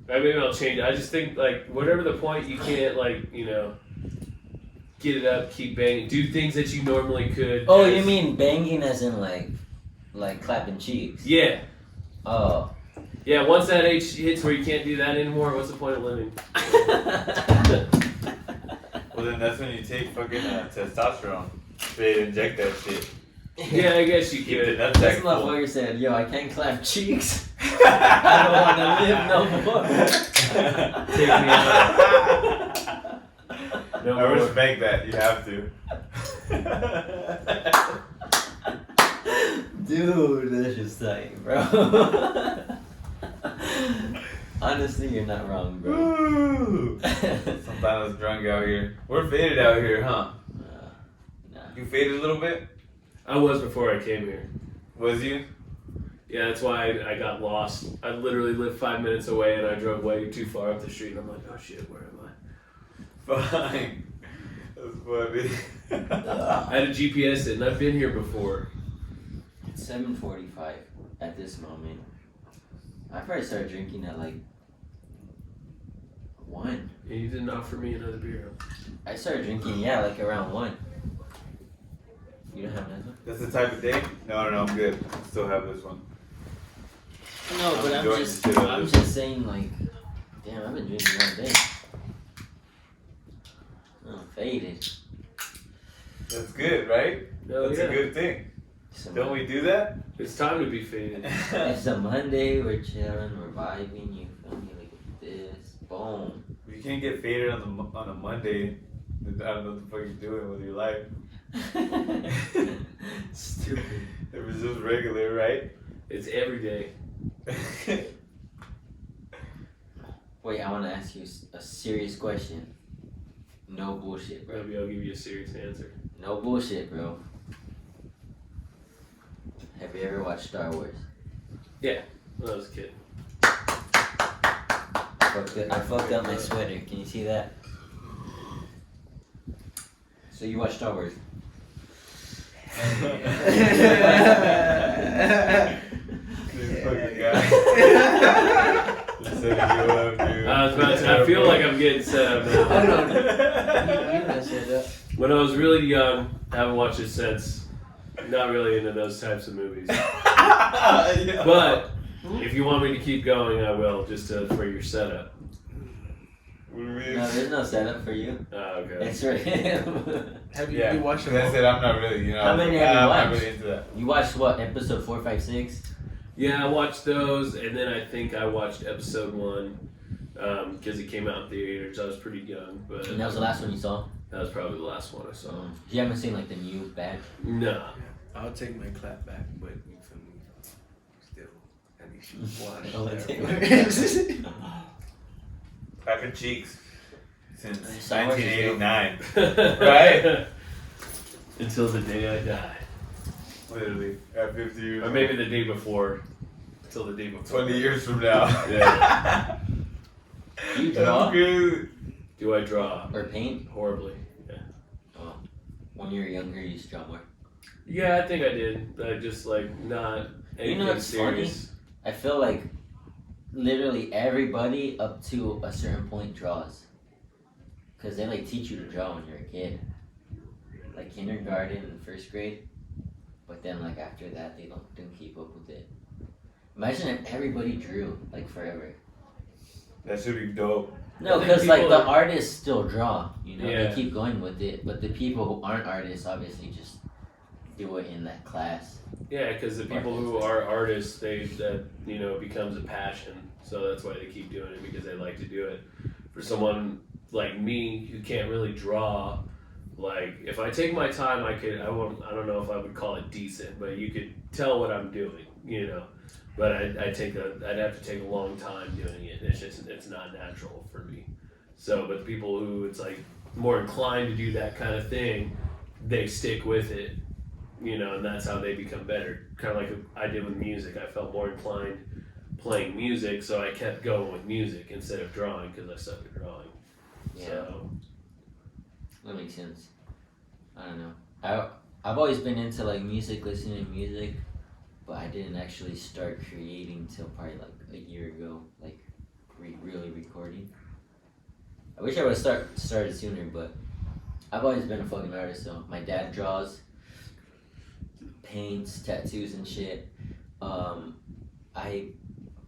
Maybe I'll change it. I just think, like, whatever the point, you can't, like, get it up, keep banging, do things that you normally could. Oh, as- you mean banging as in like clapping cheeks? Yeah. Oh. Yeah, once that age hits where you can't do that anymore, what's the point of living? Well, then that's when you take fucking testosterone. They inject that shit. Yeah, I guess you Keep it. could. That's This that cool. motherfucker said, yo, I can't clap cheeks. I don't want to live no more. Take me out. No I more. respect that. You have to. Dude, that's just tight, bro. Honestly, you're not wrong, bro. Woo. Sometimes it's drunk out here. We're faded out here, huh? Nah. You faded a little bit? I was before I came here. Was you? Yeah, that's why I got lost. I literally lived 5 minutes away and I drove way too far up the street and I'm like, oh shit, where am Fine. That's funny. I? I had a GPS and I've been here before. It's 7:45 at this moment. I probably started drinking at like 1. And you didn't offer me another beer. I started drinking, yeah, like around 1. You don't have another one? That's the type of day? No, I'm good. Still have this one. No, but I'm enjoying the shit out of I'm this. just saying like Damn, I've been drinking all day. I'm faded. That's good, right? Oh, That's yeah. a good thing. It's a Don't we do that? It's time to be faded. It's a Monday, we're chilling, we're vibing, you feel me? Look at this. Boom. You can't get faded on a Monday. I don't know what the fuck you're doing with your life. Stupid. If it's just regular, right? It's every day. Wait, I want to ask you a serious question. No bullshit, bro. Maybe I'll give you a serious answer. No bullshit, bro. Have you ever watched Star Wars? When I was a kid. I fucked up my sweater. Can you see that? So you watch Star Wars? This fucking guy. Just setting you up, dude. I was about to, I feel like I'm getting set up now. When I was really young, I haven't watched it since. Not really into those types of movies. But if you want me to keep going, I will, just for your setup. What do you mean? No, there's no setup for you. Oh, okay. It's for him. Have you, Yeah, you watched I said I'm not really, How many have you I'm not watched? really into that. You watched what? Episode 4, 5, 6? Yeah, I watched those, and then I think I watched episode 1 because it came out in theaters. I was pretty young, but And that was the last one you saw? that was probably the last one I saw. You haven't seen like the new batch? No. I'll take my clap back, but you feel me? Still, at least you I'll watch. take Clapping cheeks since Star Wars is 1989. Right? Until the day I die. Literally, at 50 years Or maybe the day before. Until the day before. 20 years from now. Yeah. You That's draw? good. Do I draw? Or paint? Horribly. Oh. When you were younger, you used to draw more. Yeah, I think I did. I just not anything You know what's serious. I feel like literally everybody up to a certain point draws. Because they like teach you to draw when you're a kid. Like kindergarten and first grade. But then like after that, they don't keep up with it. Imagine if everybody drew like forever. That should be dope. No, I think because like people the are- artists still draw, you know, Yeah. they keep going with it. But the people who aren't artists obviously just do it in that class. Yeah, because the people who are artists, that becomes a passion. So that's why they keep doing it, because they like to do it. For someone like me who can't really draw, like if I take my time, I don't know if I would call it decent, but you could tell what I'm doing, But I'd have to take a long time doing it. It's not natural for me. So, but the people who it's like more inclined to do that kind of thing, they stick with it, and that's how they become better. Kind of like I did with music. I felt more inclined playing music, so I kept going with music instead of drawing because I suck at drawing. Yeah, So, that makes sense. I don't know. I've always been into like music, listening to music, but I didn't actually start creating till probably like a year ago, like really recording. I wish I would have started sooner, but I've always been a fucking artist. So my dad draws, paints, tattoos and shit. I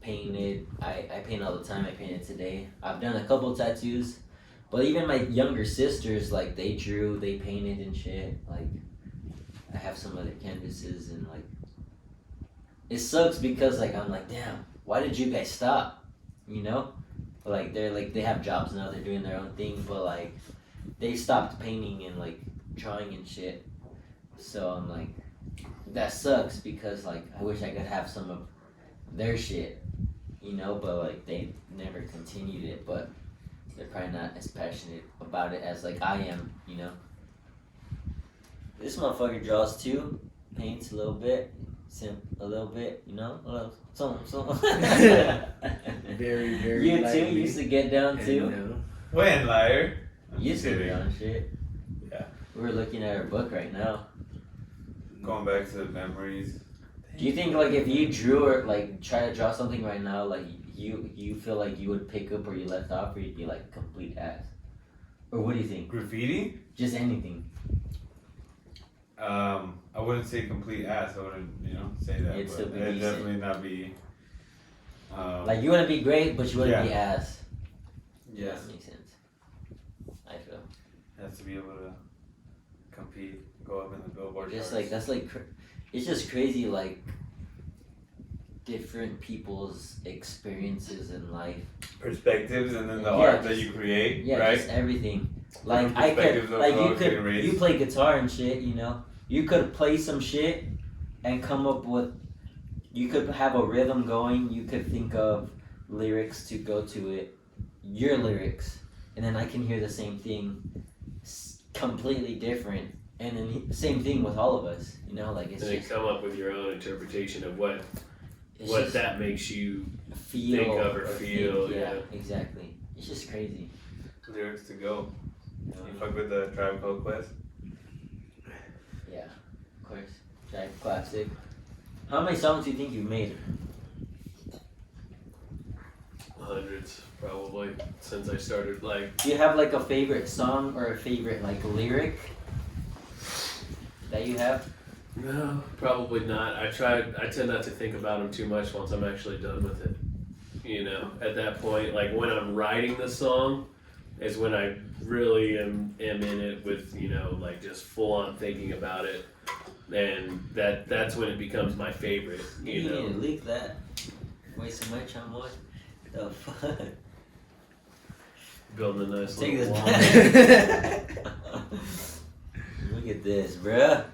painted. I paint all the time. I painted today. I've done a couple tattoos, but even my younger sisters, like they drew, they painted and shit. Like I have some other canvases and like. It sucks because like I'm like, damn, why did you guys stop? But like they have jobs now, they're doing their own thing, but like they stopped painting and like drawing and shit. So I'm like, that sucks because like I wish I could have some of their shit, but like they never continued it, but they're probably not as passionate about it as like I am, This motherfucker draws too, paints a little bit. A little bit, a little something. Very, very You too lightly. used to get down too. And, When, liar? You used to be on shit. Yeah. We're looking at our book right now. Going back to the memories. Do you think like if you drew or like try to draw something right now, like you feel like you would pick up where you left off, or you'd be like complete ass? Or what do you think? Graffiti? Just anything. I wouldn't say complete ass. I wouldn't, say that. It'd still but be it'd decent. definitely not be. Like you wouldn't be great, but you wouldn't be ass. Yes. That makes sense. I feel. Has to be able to compete, go up in the Billboard Just charts. like that's like, it's just crazy like different people's experiences in life. perspectives and then the Yeah, art that just- you create, Yeah, right? just everything. Like Different I could, perspectives of like how you it's getting could, raised. you play guitar and shit. You know, you could play some shit and come up with. You could have a rhythm going. You could think of lyrics to go to it, your lyrics, and then I can hear the same thing, completely different. And then same thing with all of us. You know, like it's And then just come up with your own interpretation of what it's what just that makes you feel think of or feel, yeah, yeah. exactly. It's just crazy. Lyrics to go. You know? You fuck with the Tribe Called Quest? Yeah, of course. Giant classic. How many songs do you think you've made? hundreds probably since I started. Like Do you have like a favorite song or a favorite like lyric that you have? no, probably not. I tend not to think about them too much once I'm actually done with it. You know, at that point, like when I'm writing the song, is when I really am in it with, you know, like just full on thinking about it, and that's when it becomes my favorite. You You know. need to leak that. Waste so much on what? The fuck? Building a nice Take little this wall. back. Look at this, bruh.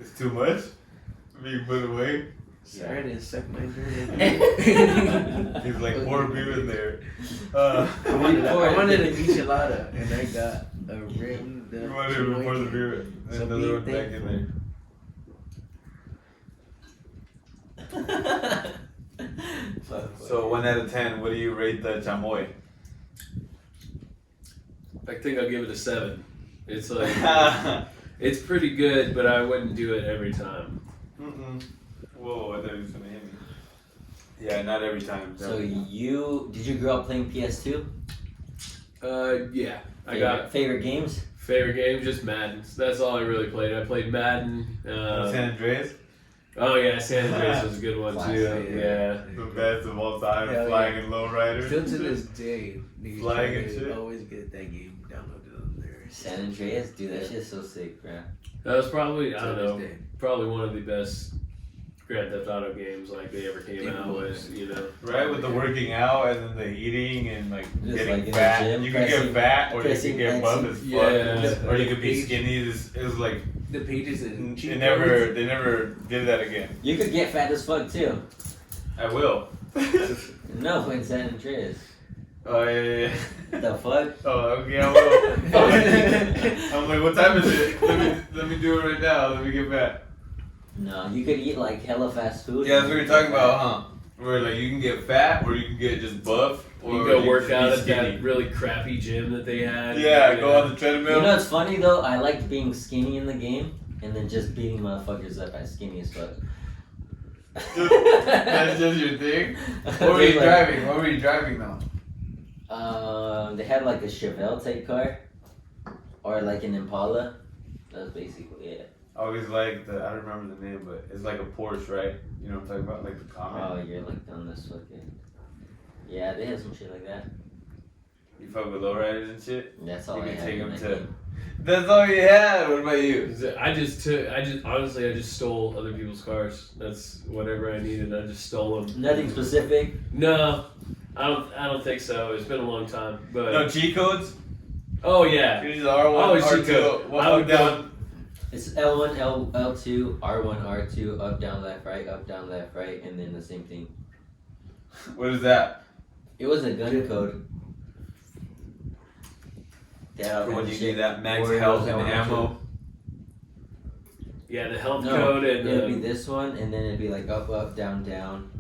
It's too much? Being put away? Sorry, I didn't suck my dirt. He's like, pour beer in there. I wanted a michelada, and I got a rim. You wanted to pour the beer and So another one be back in there. So 1 out of 10, what do you rate the chamoy? I think I'll give it a 7. It's like it's pretty good, but I wouldn't do it every time. Mm-mm. Whoa, I thought he was gonna hit me. Yeah, not every time. So did you grow up playing PS2? Yeah, I got favorite games. favorite game just Madden. That's all I really played. I played Madden. San Andreas? Oh yeah, San Andreas was a good one Classic, too. Yeah. The best of all time, Hell flying yeah. in lowriders. Still to this day, niggas Flying try and to shit. always get that game downloaded on there. San Andreas, dude, that shit's so sick, bro. That was probably, I To don't this know, day. probably one of the best Grand Theft Auto games like they ever came It out was. with, you know. Right, with the working out and then the eating and like Just getting like in the fat. gym, You could get pressing- fat or you pressing could get buff X as fuck. Yeah. Or you could be Page- skinny. It was like The pages and cheat they never did that again. You could get fat as fuck too. I will. No, in San Andreas. Oh yeah. The fuck? Oh okay, I will. I'm like, what time is it? Let me do it right now. Let me get fat. No, you could eat like hella fast food. Yeah, that's what we were talking about, huh? Where like you can get fat or you can get just buff. Or You can go can work just out be at that skinny. really crappy gym that they had. Yeah, you go know. on the treadmill. You know what's funny though? I liked being skinny in the game and then just beating motherfuckers up as skinny as fuck. That's just your thing. What were you driving? What were you driving now? They had like a Chevelle type car, or like an Impala. That's basically it. I always like I don't remember the name, but it's like a Porsche, right? You know what I'm talking about? Like the Comet. Oh, you're like on this fucking. Yeah, they had some shit like that. You fuck with lowriders and shit? That's all You I can had. take in them that to. game. That's all you had. What about you? Honestly, I just stole other people's cars. That's whatever I needed. I just stole them. Nothing specific. No, I don't think so. It's been a long time, but No cheat codes? oh yeah, You just R1, Oh, cheat R2, code. one I up, would down. It's L1, L2, R1, R2, up, down, left, right, and then the same thing. What is that? It was a gun code. For when you need that max Or it health was and L1, ammo. yeah, the health No, code and it would be this one, and then it'd be like up, up, down, down,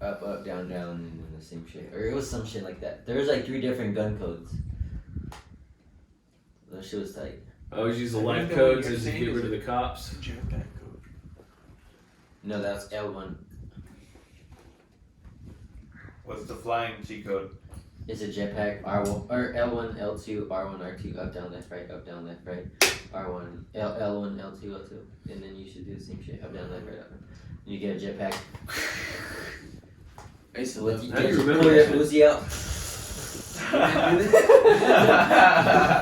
up, up, down, down, and then the same shit. Or it was some shit like that. There was like 3 different gun codes. That shit was tight. I always use the I life think that what codes you're as to saying get is rid of the cops. Jetpack code. No, that's L1. What's the flying cheat code? It's a jetpack R1 or L1, L2, R1, R2, up, down, left, right, R1, L1, L2, L2, and then you should do the same shit, up, down, left, right, up. You get a jetpack. I used to With love you How do you just remember pull your that shit? Uzi out.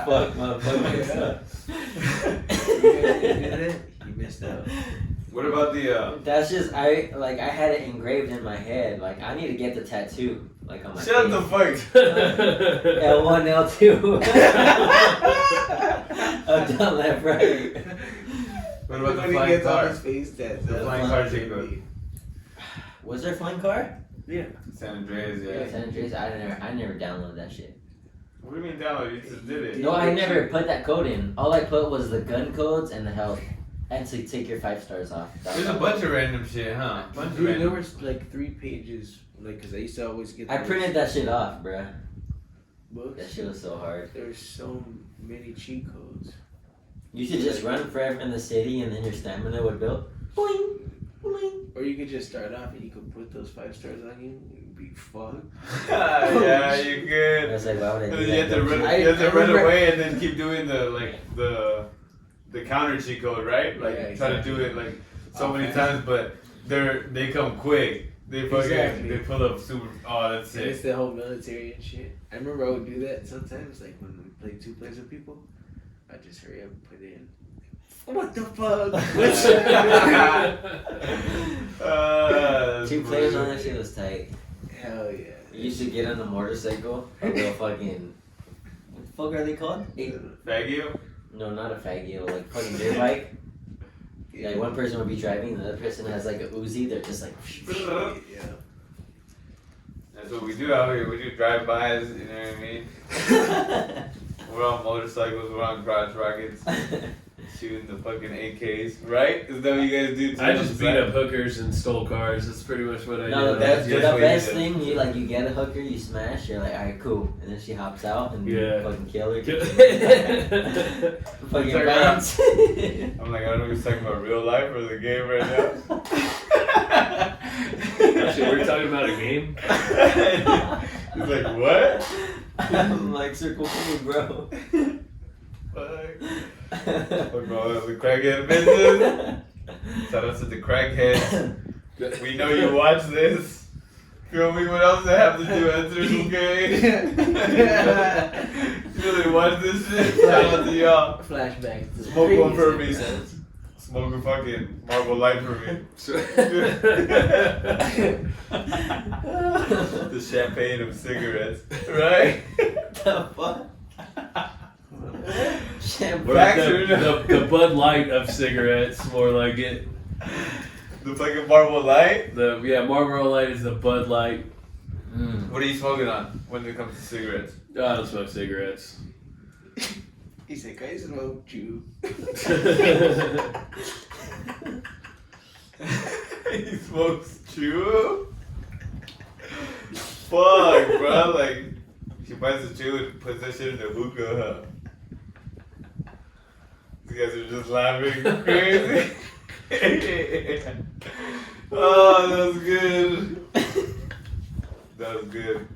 Fuck, motherfucker. You missed out. What about the That's just I had it engraved in my head. Like I need to get the tattoo. Like on my shut the face. fuck L1, L2. Up, down, left, right. What about the When he flying gets on car? his face, that's The flying car shit code. Was there a flying car? San Andreas, yeah. San Andreas. I never downloaded that shit. What do you mean download? You just did it. No, I never put that code in. All I put was the gun codes and the health. And to take your 5 stars off. That There's was a all. bunch of random shit, huh? Bunch of Dude, there random. was like 3 pages, like, cause I used to always get. I those printed that shit off, bruh. books. That shit was so hard. There were so many cheat codes. You should just run forever in the city and then your stamina would build. Boing, boing. Or you could just start off and you could put those 5 stars on you and be fucked. Yeah, you I could. was like, why would I And do then that? you have to run, I run remember- away and then keep doing the counter cheat code, right? Like Yeah, try to do it like so many times, but they come quick. They fucking Exactly. they pull up super. Oh, that's And it's it. the whole military and shit. I remember I would do that sometimes, like when we played 2 players with people. I'd just hurry up and put it in. What the fuck? What's That's 2 players on bullshit. that shit was tight. Hell yeah. You used to get on a motorcycle, a little fucking. What the fuck are they called? Fagio? No, not a faggy, like fucking dirt bike. Like one person would be driving, and the other person has like a Uzi. They're just like. Yeah. That's what we do out here. We do drive-bys, you know what I mean? We're on motorcycles, we're on crotch rockets, shooting the fucking AKs, right? Is that what you guys do too? I just beat up hookers and stole cars. That's pretty much what I No, do. the That's what best you did. thing, you get a hooker, you smash, you're like, alright, cool, and then she hops out and Yeah. you fucking kill her. Kill- Fucking Sorry, bounce. I'm like, I don't know if he's talking about real life or the game right now. Actually, we're talking about a game. He's like, what? I'm like, circle me, bro. Fuck. Fuck, bro, the crackhead business. Shout out to the crackheads. We know you watch this. Feel me? What else I have to do? Answer some games. You really watch this shit? Shout out to y'all. Flashback to the Smoke one for me. previous episodes. Smoke a fucking Marble Light for me. The champagne of cigarettes, right? The fuck? Shampoo. The Bud Light of cigarettes, more like it. The fucking Marble Light. Marlboro Light is the Bud Light. Mm. What are you smoking on when it comes to cigarettes? I don't smoke cigarettes. He said, "Guys, smoke chew." He smokes chew. Fuck, bro. Like, she buys the chew and puts that shit in the hookah. Huh? You guys are just laughing crazy. Oh, that was good. That was good.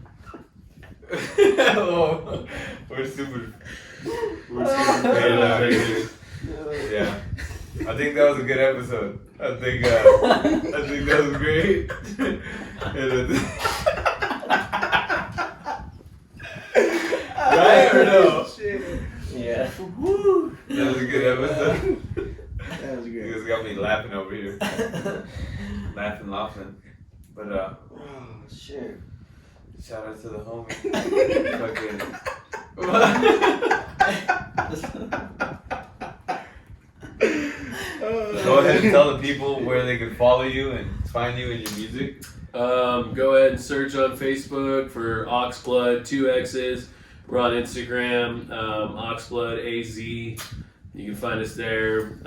Oh, we're super paid out here. Yeah. I think that was a good episode. I think that was great. Right or no? Yeah. That was a good episode. That was You great. guys got me laughing over here. laughing. But Oh, sure. shout out to the homie. Fucking. Go ahead and tell the people where they can follow you and find you and your music. Go ahead and search on Facebook for OxxBlood, 2 X's. We're on Instagram, OxxBlood AZ. You can find us there.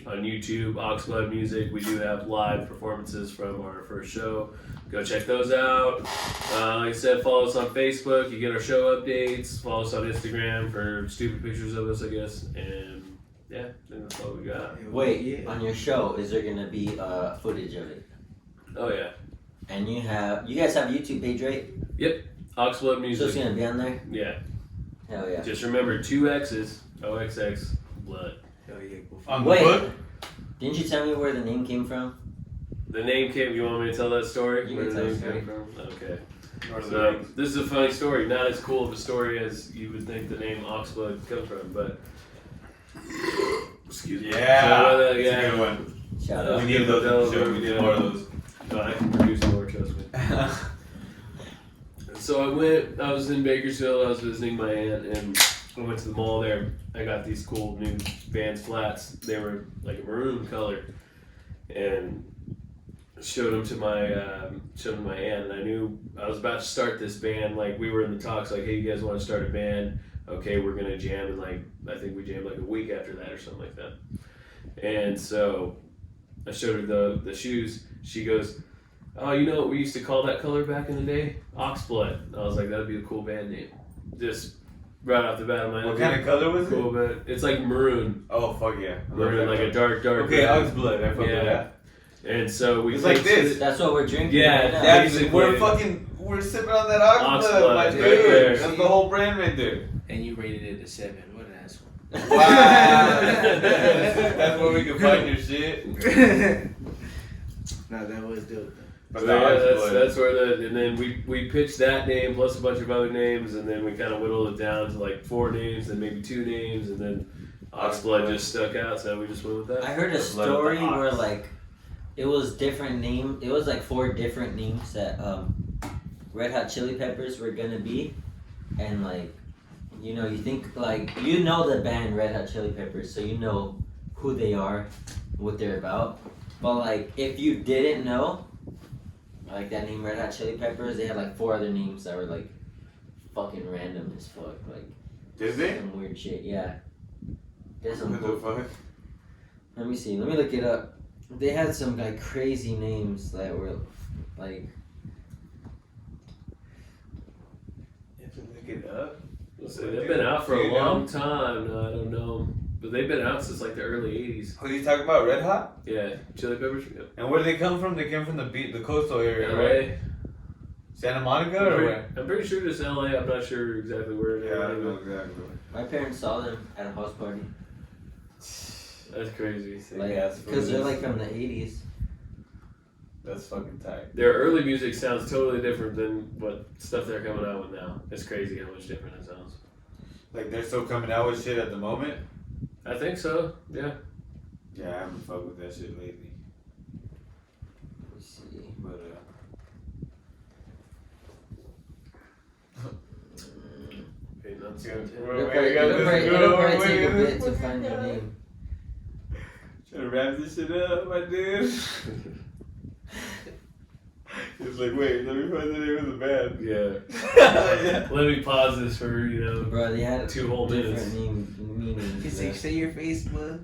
On YouTube, OxxBlood Music. We do have live performances from our first show. Go check those out. Like I said, follow us on Facebook. You get our show updates. Follow us on Instagram for stupid pictures of us, I guess. And yeah, I think that's all we got. Wait, on your show, is there gonna be footage of it? Oh yeah, And you guys have a YouTube page, right? OxxBlood So it's Music. gonna be on there? Yeah, Hell yeah. just remember 2 X's, OXX, blood. Hell yeah, go for On Wait. the book? Didn't you tell me where the name came from? The name came. You want me to tell that story? You Where can the tell name the story. came from? Okay. Lord of the So Rings. this is a funny story. Not as cool of a story as you would think the name OxxBlood comes from, but excuse me. Yeah, So, it's a good one. Shout Uh, out. We need those on the show. We need more of those. No, I can produce more. Trust me. So I was in Bakersfield, I was visiting my aunt, and I went to the mall there. I got these cool new Vans flats. They were like a maroon color, and showed them to my aunt. And I knew I was about to start this band. Like we were in the talks, like, hey, you guys want to start a band? Okay, we're gonna jam. And like I think we jammed like a week after that or something like that. And so I showed her the shoes. She goes, oh, you know what we used to call that color back in the day? OxxBlood. I was like, that'd be a cool band name. Just right off the bat, I'm like, What kind of color was cool it? band. It's like maroon. Oh, fuck yeah. I love Maroon, that like a color. dark Okay, red. OxxBlood. I fuck with Yeah. that. And so we It's like fixed this. it. That's what we're drinking. Yeah, right now. Yeah, Basically. we're sipping on that OxxBlood, OxxBlood, my right dude. there. That's the whole brand right there. And you rated it a 7. What an asshole. Wow. That's where we can find your shit. No, that was dope. But So the yeah, OxxBlood. that's where and then we pitched that name plus a bunch of other names, and then we kind of whittled it down to like 4 names, and maybe 2 names, and then OxxBlood just stuck out, so we just went with that. I heard a Blood of the story ox. where like it was different name. It was like 4 different names that Red Hot Chili Peppers were gonna be, and like you think like the band Red Hot Chili Peppers, so you know who they are, what they're about. But like if you didn't know, like that name Red Hot Chili Peppers, they had like 4 other names that were like fucking random as fuck, like Is they? some weird shit. Yeah. There's some What the fuck? Let me see. Let me look it up. They had some like crazy names that were like. You have to look it up. So they've been out for a long time. No, I don't know, but they've been out since like the early '80s. Who are you talking about? Red Hot? Yeah, Chili Peppers. And where do they come from? They came from the coastal area, LA. right? Santa Monica or where? I'm pretty sure it's LA. I'm not sure exactly where. Yeah, I it know is. exactly. My parents saw them at a house party. That's crazy. Like, because they're like from the 80s. That's fucking tight. Their early music sounds totally different than what stuff they're coming out with now. It's crazy how much different it sounds. Like they're still coming out with shit at the moment. I think so. Yeah. Yeah, I haven't fucked with that shit lately. Let's see. But Ain't nothing Yeah, good. It'll probably take a bit to find their name. trying to wrap this shit up, my dude. It's like, wait, let me find the name of the band. Yeah. Let me pause this for Bro, they had 2 whole different minutes. meanings. Say your Facebook.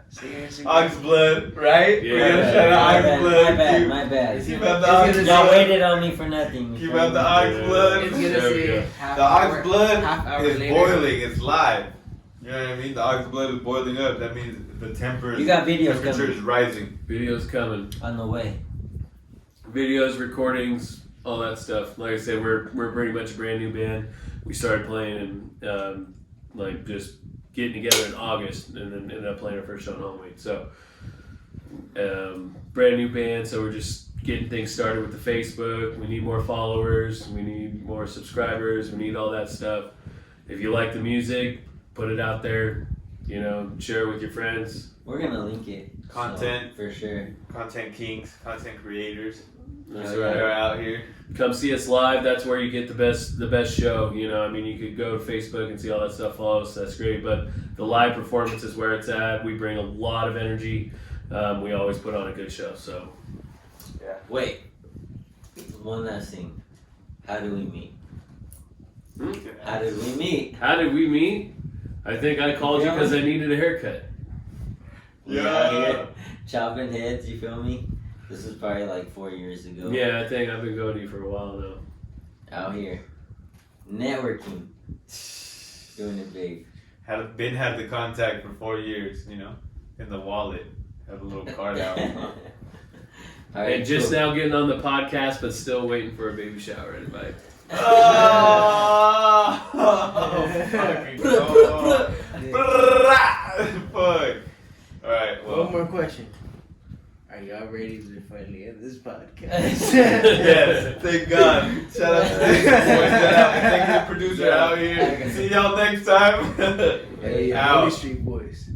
Say your Instagram. OxxBlood, right? Yeah. We're gonna shout out OxxBlood. My bad. Keep out the It's Y'all OxxBlood. waited on me for nothing. Keep out the OxxBlood. It's There gonna we say go. half The hour OxxBlood is later. boiling. It's live. You know what I mean? The OxxBlood is boiling up. That means the temperature You got videos temperature coming is rising. Videos coming. on the way. Videos, recordings, all that stuff. Like I said, we're pretty much a brand new band. We started playing and like just getting together in August, and then ended up playing our first show in Home Week. So brand new band. So we're just getting things started with the Facebook. We need more followers. We need more subscribers. We need all that stuff. If you like the music, put it out there. Share it with your friends. We're gonna link it. Content. So, for sure. Content kings, content creators. That's Oh, right. They're out here. Come see us live. That's where you get the best show. You could go to Facebook and see all that stuff. Follow us. That's great. But the live performance is where it's at. We bring a lot of energy. We always put on a good show. So Wait. One last thing. How do we meet? How did we meet? how did we meet? I think I called you because I needed a haircut. We out here chopping heads, you feel me? This was probably like 4 years ago. Yeah, I think I've been going to you for a while now. Out here. Networking. Doing it big. Had the contact for 4 years, in the wallet. Had a little card out. All right, And just cool. now getting on the podcast, but still waiting for a baby shower invite. Oh, fucking God. Fuck. Alright, well. One more question. Are y'all ready to podcast. Yes, thank God. Shout out to this boy. Shout out. Thank you, producer out here. See y'all next time. Hey, Out. Holy Street Boys.